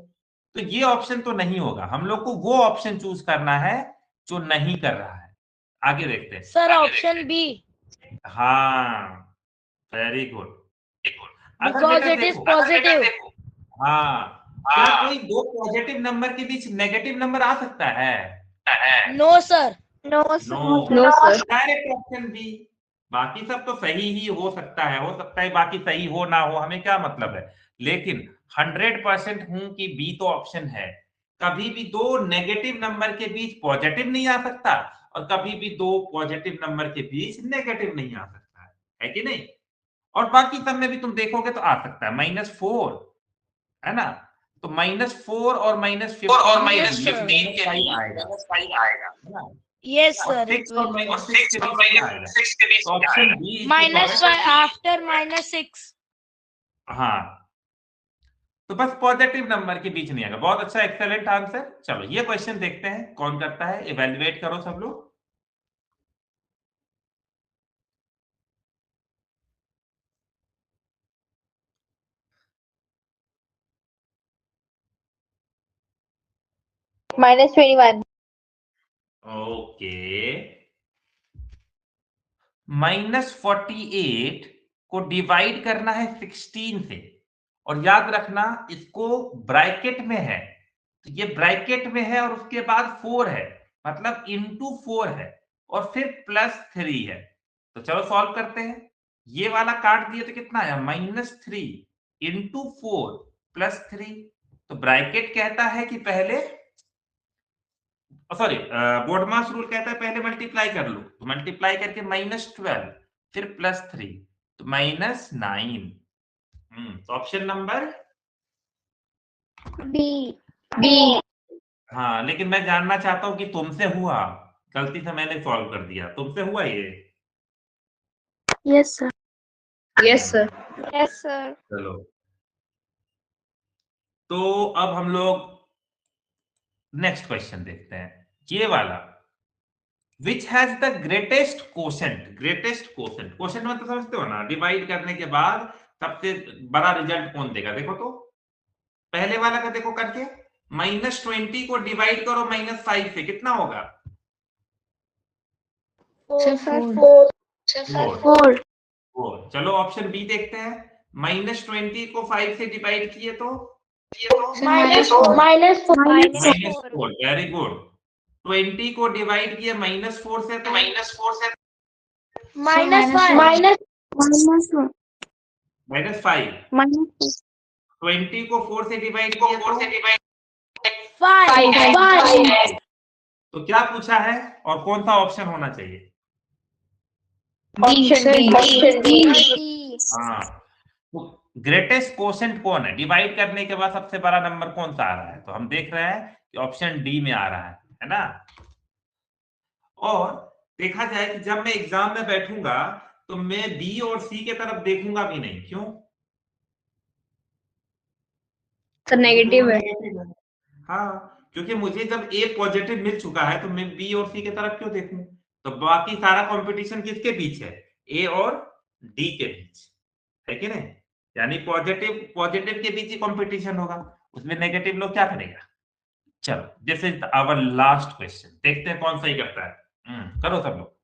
तो ये ऑप्शन तो नहीं होगा, हम लोग को वो ऑप्शन चूज करना है जो नहीं कर रहा है। आगे देखते हैं सर ऑप्शन बी, हाँ, very good. Because it is positive. हाँ, क्या कोई दो पॉजिटिव नंबर के बीच नेगेटिव नंबर आ सकता है? No sir. No no sir direct option B. बाकी सब तो सही ही हो सकता है बाकी सही हो ना हो, हमें क्या मतलब है, लेकिन 100% हूं कि बी तो ऑप्शन है। कभी भी दो नेगेटिव नंबर के बीच पॉजिटिव नहीं आ सकता और कभी भी दो पॉजिटिव नंबर के बीच नेगेटिव नहीं आ सकता है कि नहीं? और बाकी सब में भी तुम देखोगे तो आ सकता है -4, है ना? तो -4 और -15 के बीच आएगा, है ना? यस और सर, 6 और -6 के बीच में आएगा। तो ऑप्शन बी इज -5 आफ्टर -6। हाँ, तो बस पॉजिटिव नंबर के बीच नहीं आएगा। बहुत अच्छा, एक्सेलेंट आंसर। चलो ये क्वेश्चन देखते हैं कौन करता है, इवेल्युएट करो सब लोग। -21 ओके, -48 को डिवाइड करना है 16 से, और याद रखना इसको ब्रैकेट में है, तो ये ब्रैकेट में है और उसके बाद 4 है, मतलब इंटू 4 है और फिर +3 है। तो चलो सॉल्व करते हैं। ये वाला काट दिए तो कितना आया? -3 इंटू 4 +3। तो ब्रैकेट कहता है कि पहले, सॉरी, बोर्डमास रूल कहता है पहले मल्टीप्लाई कर लो, तो मल्टीप्लाई करके -12 फिर +3 तो -9। तो ऑप्शन नंबर बी बी हाँ, लेकिन मैं जानना चाहता हूं कि तुमसे हुआ, गलती से मैंने सॉल्व कर दिया, तुमसे हुआ ये? Yes sir yes sir yes sir चलो, तो अब हम लोग नेक्स्ट क्वेश्चन देखते हैं, ये वाला। Which has the greatest quotient? Greatest quotient, quotient मतलब समझते हो ना, डिवाइड करने के बाद सबसे बड़ा रिजल्ट कौन देगा। देखो तो पहले वाला का देखो करके, -20 को डिवाइड करो -5 से, कितना होगा? 4 चलो ऑप्शन बी देखते हैं, -20 को 5 से डिवाइड किए तो -4। Very good. 20 को डिवाइड किए -4 से तो -5। -5 को 4 से डिवाइड किए तो 5 तो क्या पूछा है और कौन सा ऑप्शन होना चाहिए? ऑप्शन डी हाँ, तो ग्रेटेस्ट कोशेंट कौन है? डिवाइड करने के बाद सबसे बड़ा नंबर कौन सा आ रहा है? तो हम देख रहे हैं कि ऑप्शन डी में आ रहा है ना? और देखा जाए कि जब मैं एग्जाम में बैठूंगा तो मैं बी और सी के तरफ देखूंगा भी नहीं। क्यों? तो नेगेटिव है। हाँ, क्योंकि मुझे जब ए पॉजिटिव मिल चुका है तो मैं बी और सी के तरफ क्यों देखूं? तो बाकी सारा कंपटीशन किसके बीच है? ए और डी के बीच, है कि नहीं? यानी पॉजिटिव पॉजिटिव के बीच ही कंपटीशन होगा, उसमें नेगेटिव लोग क्या करेगा। चलो this is our last question, देखते हैं कौन सही करता है। करो सब लोग।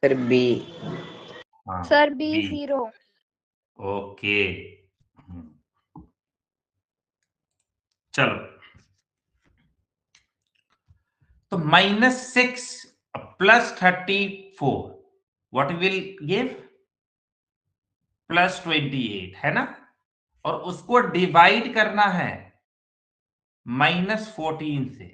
Sir B. हाँ सर बी बी। 0। ओके चलो, तो -6 + 34 व्हाट विल गिव +28 है ना, और उसको डिवाइड करना है -14 से,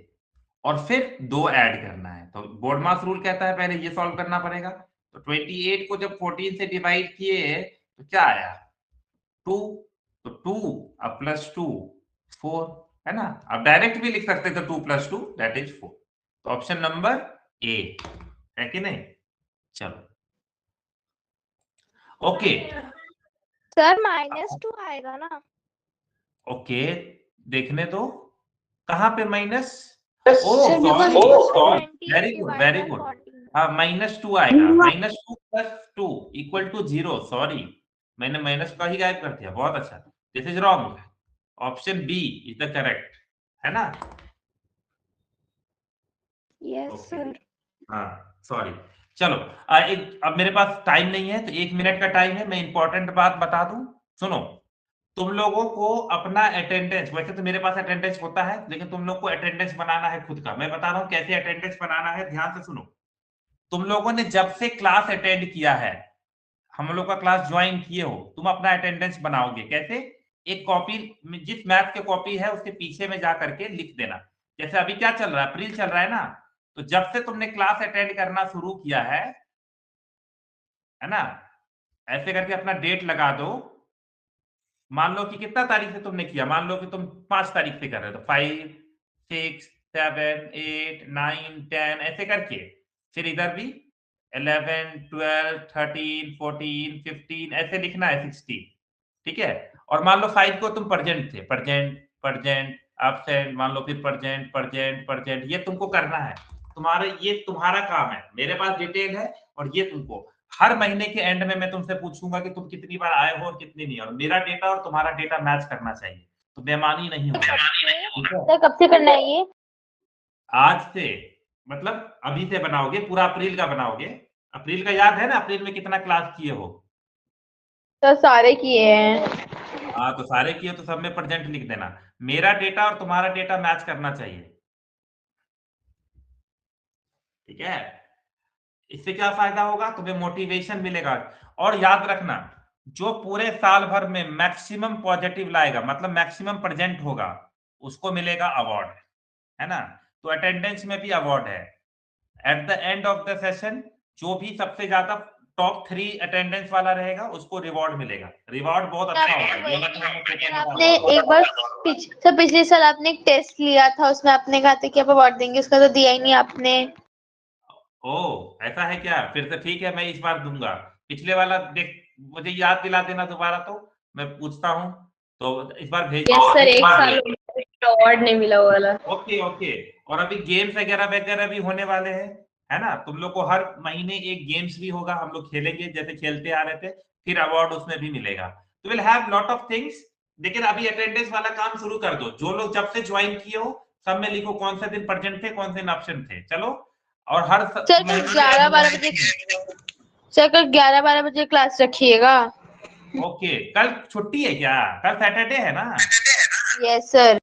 और फिर 2 ऐड करना है। तो बोर्डमास रूल कहता है पहले ये सॉल्व करना पड़ेगा। तो 28 को जब 14 से डिवाइड किए तो क्या आया 2, तो 2 अब +2 4 है ना। अब डायरेक्ट भी लिख सकते थे 2 + 2 दैट इज 4। तो ऑप्शन नंबर ए है कि नहीं। चलो ओके सर -2 आएगा ना। ओके, देखने दो कहां पे minus. Oh Sir, because sorry, 28 very good divided very by good. 14। हाँ -2 आएगा, -2 + 2 = 0। सॉरी, मैंने माइनस का ही गायब कर दिया, बहुत अच्छा। This is wrong, option B is the correct, है ना। Yes okay sir. हाँ सॉरी। चलो अब मेरे पास टाइम नहीं है, तो 1 मिनट का टाइम है, मैं इंपॉर्टेंट बात बता दूं। सुनो, तुम लोगों को अपना अटेंडेंस, वैसे तो मेरे पास अटेंडेंस होता है, लेकिन तुम लोग को अटेंडेंस बनाना है खुद का। मैं बता रहा हूं कैसे अटेंडेंस बनाना है, ध्यान से सुनो। तुम लोगों ने जब से क्लास अटेंड किया है, हम लोग का क्लास ज्वाइन किए हो, तुम अपना अटेंडेंस बनाओगे कैसे। एक कॉपी, जिस मैथ के कॉपी है उसके पीछे में जा करके लिख देना। जैसे अभी क्या चल रहा है, अप्रैल चल रहा है ना, तो जब से तुमने क्लास अटेंड करना शुरू किया है ना, ऐसे करके अपना डेट लगा दो। मान लो कि कितना तारीख से तुमने किया, मान लो कि तुम 5 तारीख से कर रहे हो, तो 5 6 7 8 9 10 ऐसे करके, फिर इधर भी 11 12 13 14 15 ऐसे लिखना है 16, ठीक है। और मान लो 5 को तुम प्रेजेंट थे, प्रेजेंट प्रेजेंट एब्सेंट, मान लो फिर प्रेजेंट प्रेजेंट प्रेजेंट, ये तुमको करना है। ये तुम्हारा काम है, मेरे पास डिटेल है, और ये तुमको हर महीने के एंड में मैं तुमसे पूछूंगा कि तुम कितनी बार आए हो और कितनी नहीं, और मेरा डेटा और तुम्हारा डेटा मैच करना चाहिए, तो बेईमानी नहीं होगा, ठीक है। सर कब से करना है ये? आज से मतलब अभी से बनाओगे, पूरा अप्रैल का बनाओगे। अप्रैल का याद है ना, अप्रैल में कितना क्लास किए हो। सर सारे किए हैं। हाँ तो सारे किए तो सब में प्रेजेंट लिख देना। मेरा डेटा और तुम्हारा डेटा मैच करना चाहिए, ठीक है। इससे क्या फायदा होगा, तुम्हें मोटिवेशन मिलेगा। और याद रखना, जो पूरे साल भर में मैक्सिमम पॉजिटिव लाएगा, मतलब मैक्सिमम प्रेजेंट होगा, उसको मिलेगा अवार्ड, है ना। तो अटेंडेंस में भी अवार्ड है। At the end of the session जो भी सबसे ज्यादा टॉप 3 अटेंडेंस वाला रहेगा उसको रिवॉर्ड मिलेगा। रिवॉर्ड बहुत अच्छा होगा। आपने एक बार सर पिछले साल आपने एक टेस्ट लिया था, उसमें आपने कहा था कि आप अवार्ड देंगे, उसका तो दिया ही नहीं आपने। ओह ऐसा है क्या, फिर तो ठीक है, मैं इस बार दूंगा। पिछले वाला देख, मुझे याद दिला देना दोबारा, तो मैं पूछता हूँ, तो इस बार भेज। यस सर, एक साल अवार्ड नहीं मिला वो वाला। Okay okay. और अभी गेम्स वगैरह वगैरह भी होने वाले हैं, है ना। तुम लोग को हर महीने एक गेम्स भी होगा, हम लोग खेलेंगे जैसे खेलते आ रहे थे, फिर अवार्ड उसमें भी मिलेगा। तो will have lot of things. लेकिन अभी अटेंडेंस वाला काम शुरू कर दो, जो लोग जब से ज्वाइन किए हो सब में लिखो कौन से दिन प्रेजेंट थे, कौन से ऑप्शन थे। चलो, और हर सर कल 11-12 बजे सर कल 11-12 बजे क्लास रखिएगा। ओके, कल छुट्टी है क्या, कल सैटरडे है ना। Yes sir.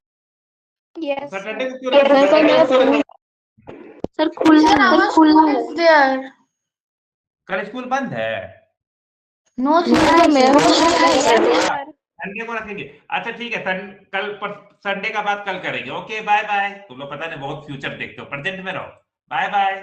Yes Saturday sir. को क्यों नहीं, Sir, is there. कल स्कूल बंद है। No, sir. संडे को रखेंगे, अच्छा ठीक है। कल संडे का बात कल करेंगे। Okay bye bye. तुम लोग पता नहीं बहुत फ्यूचर देखते हो, प्रेजेंट में रहो। Bye bye.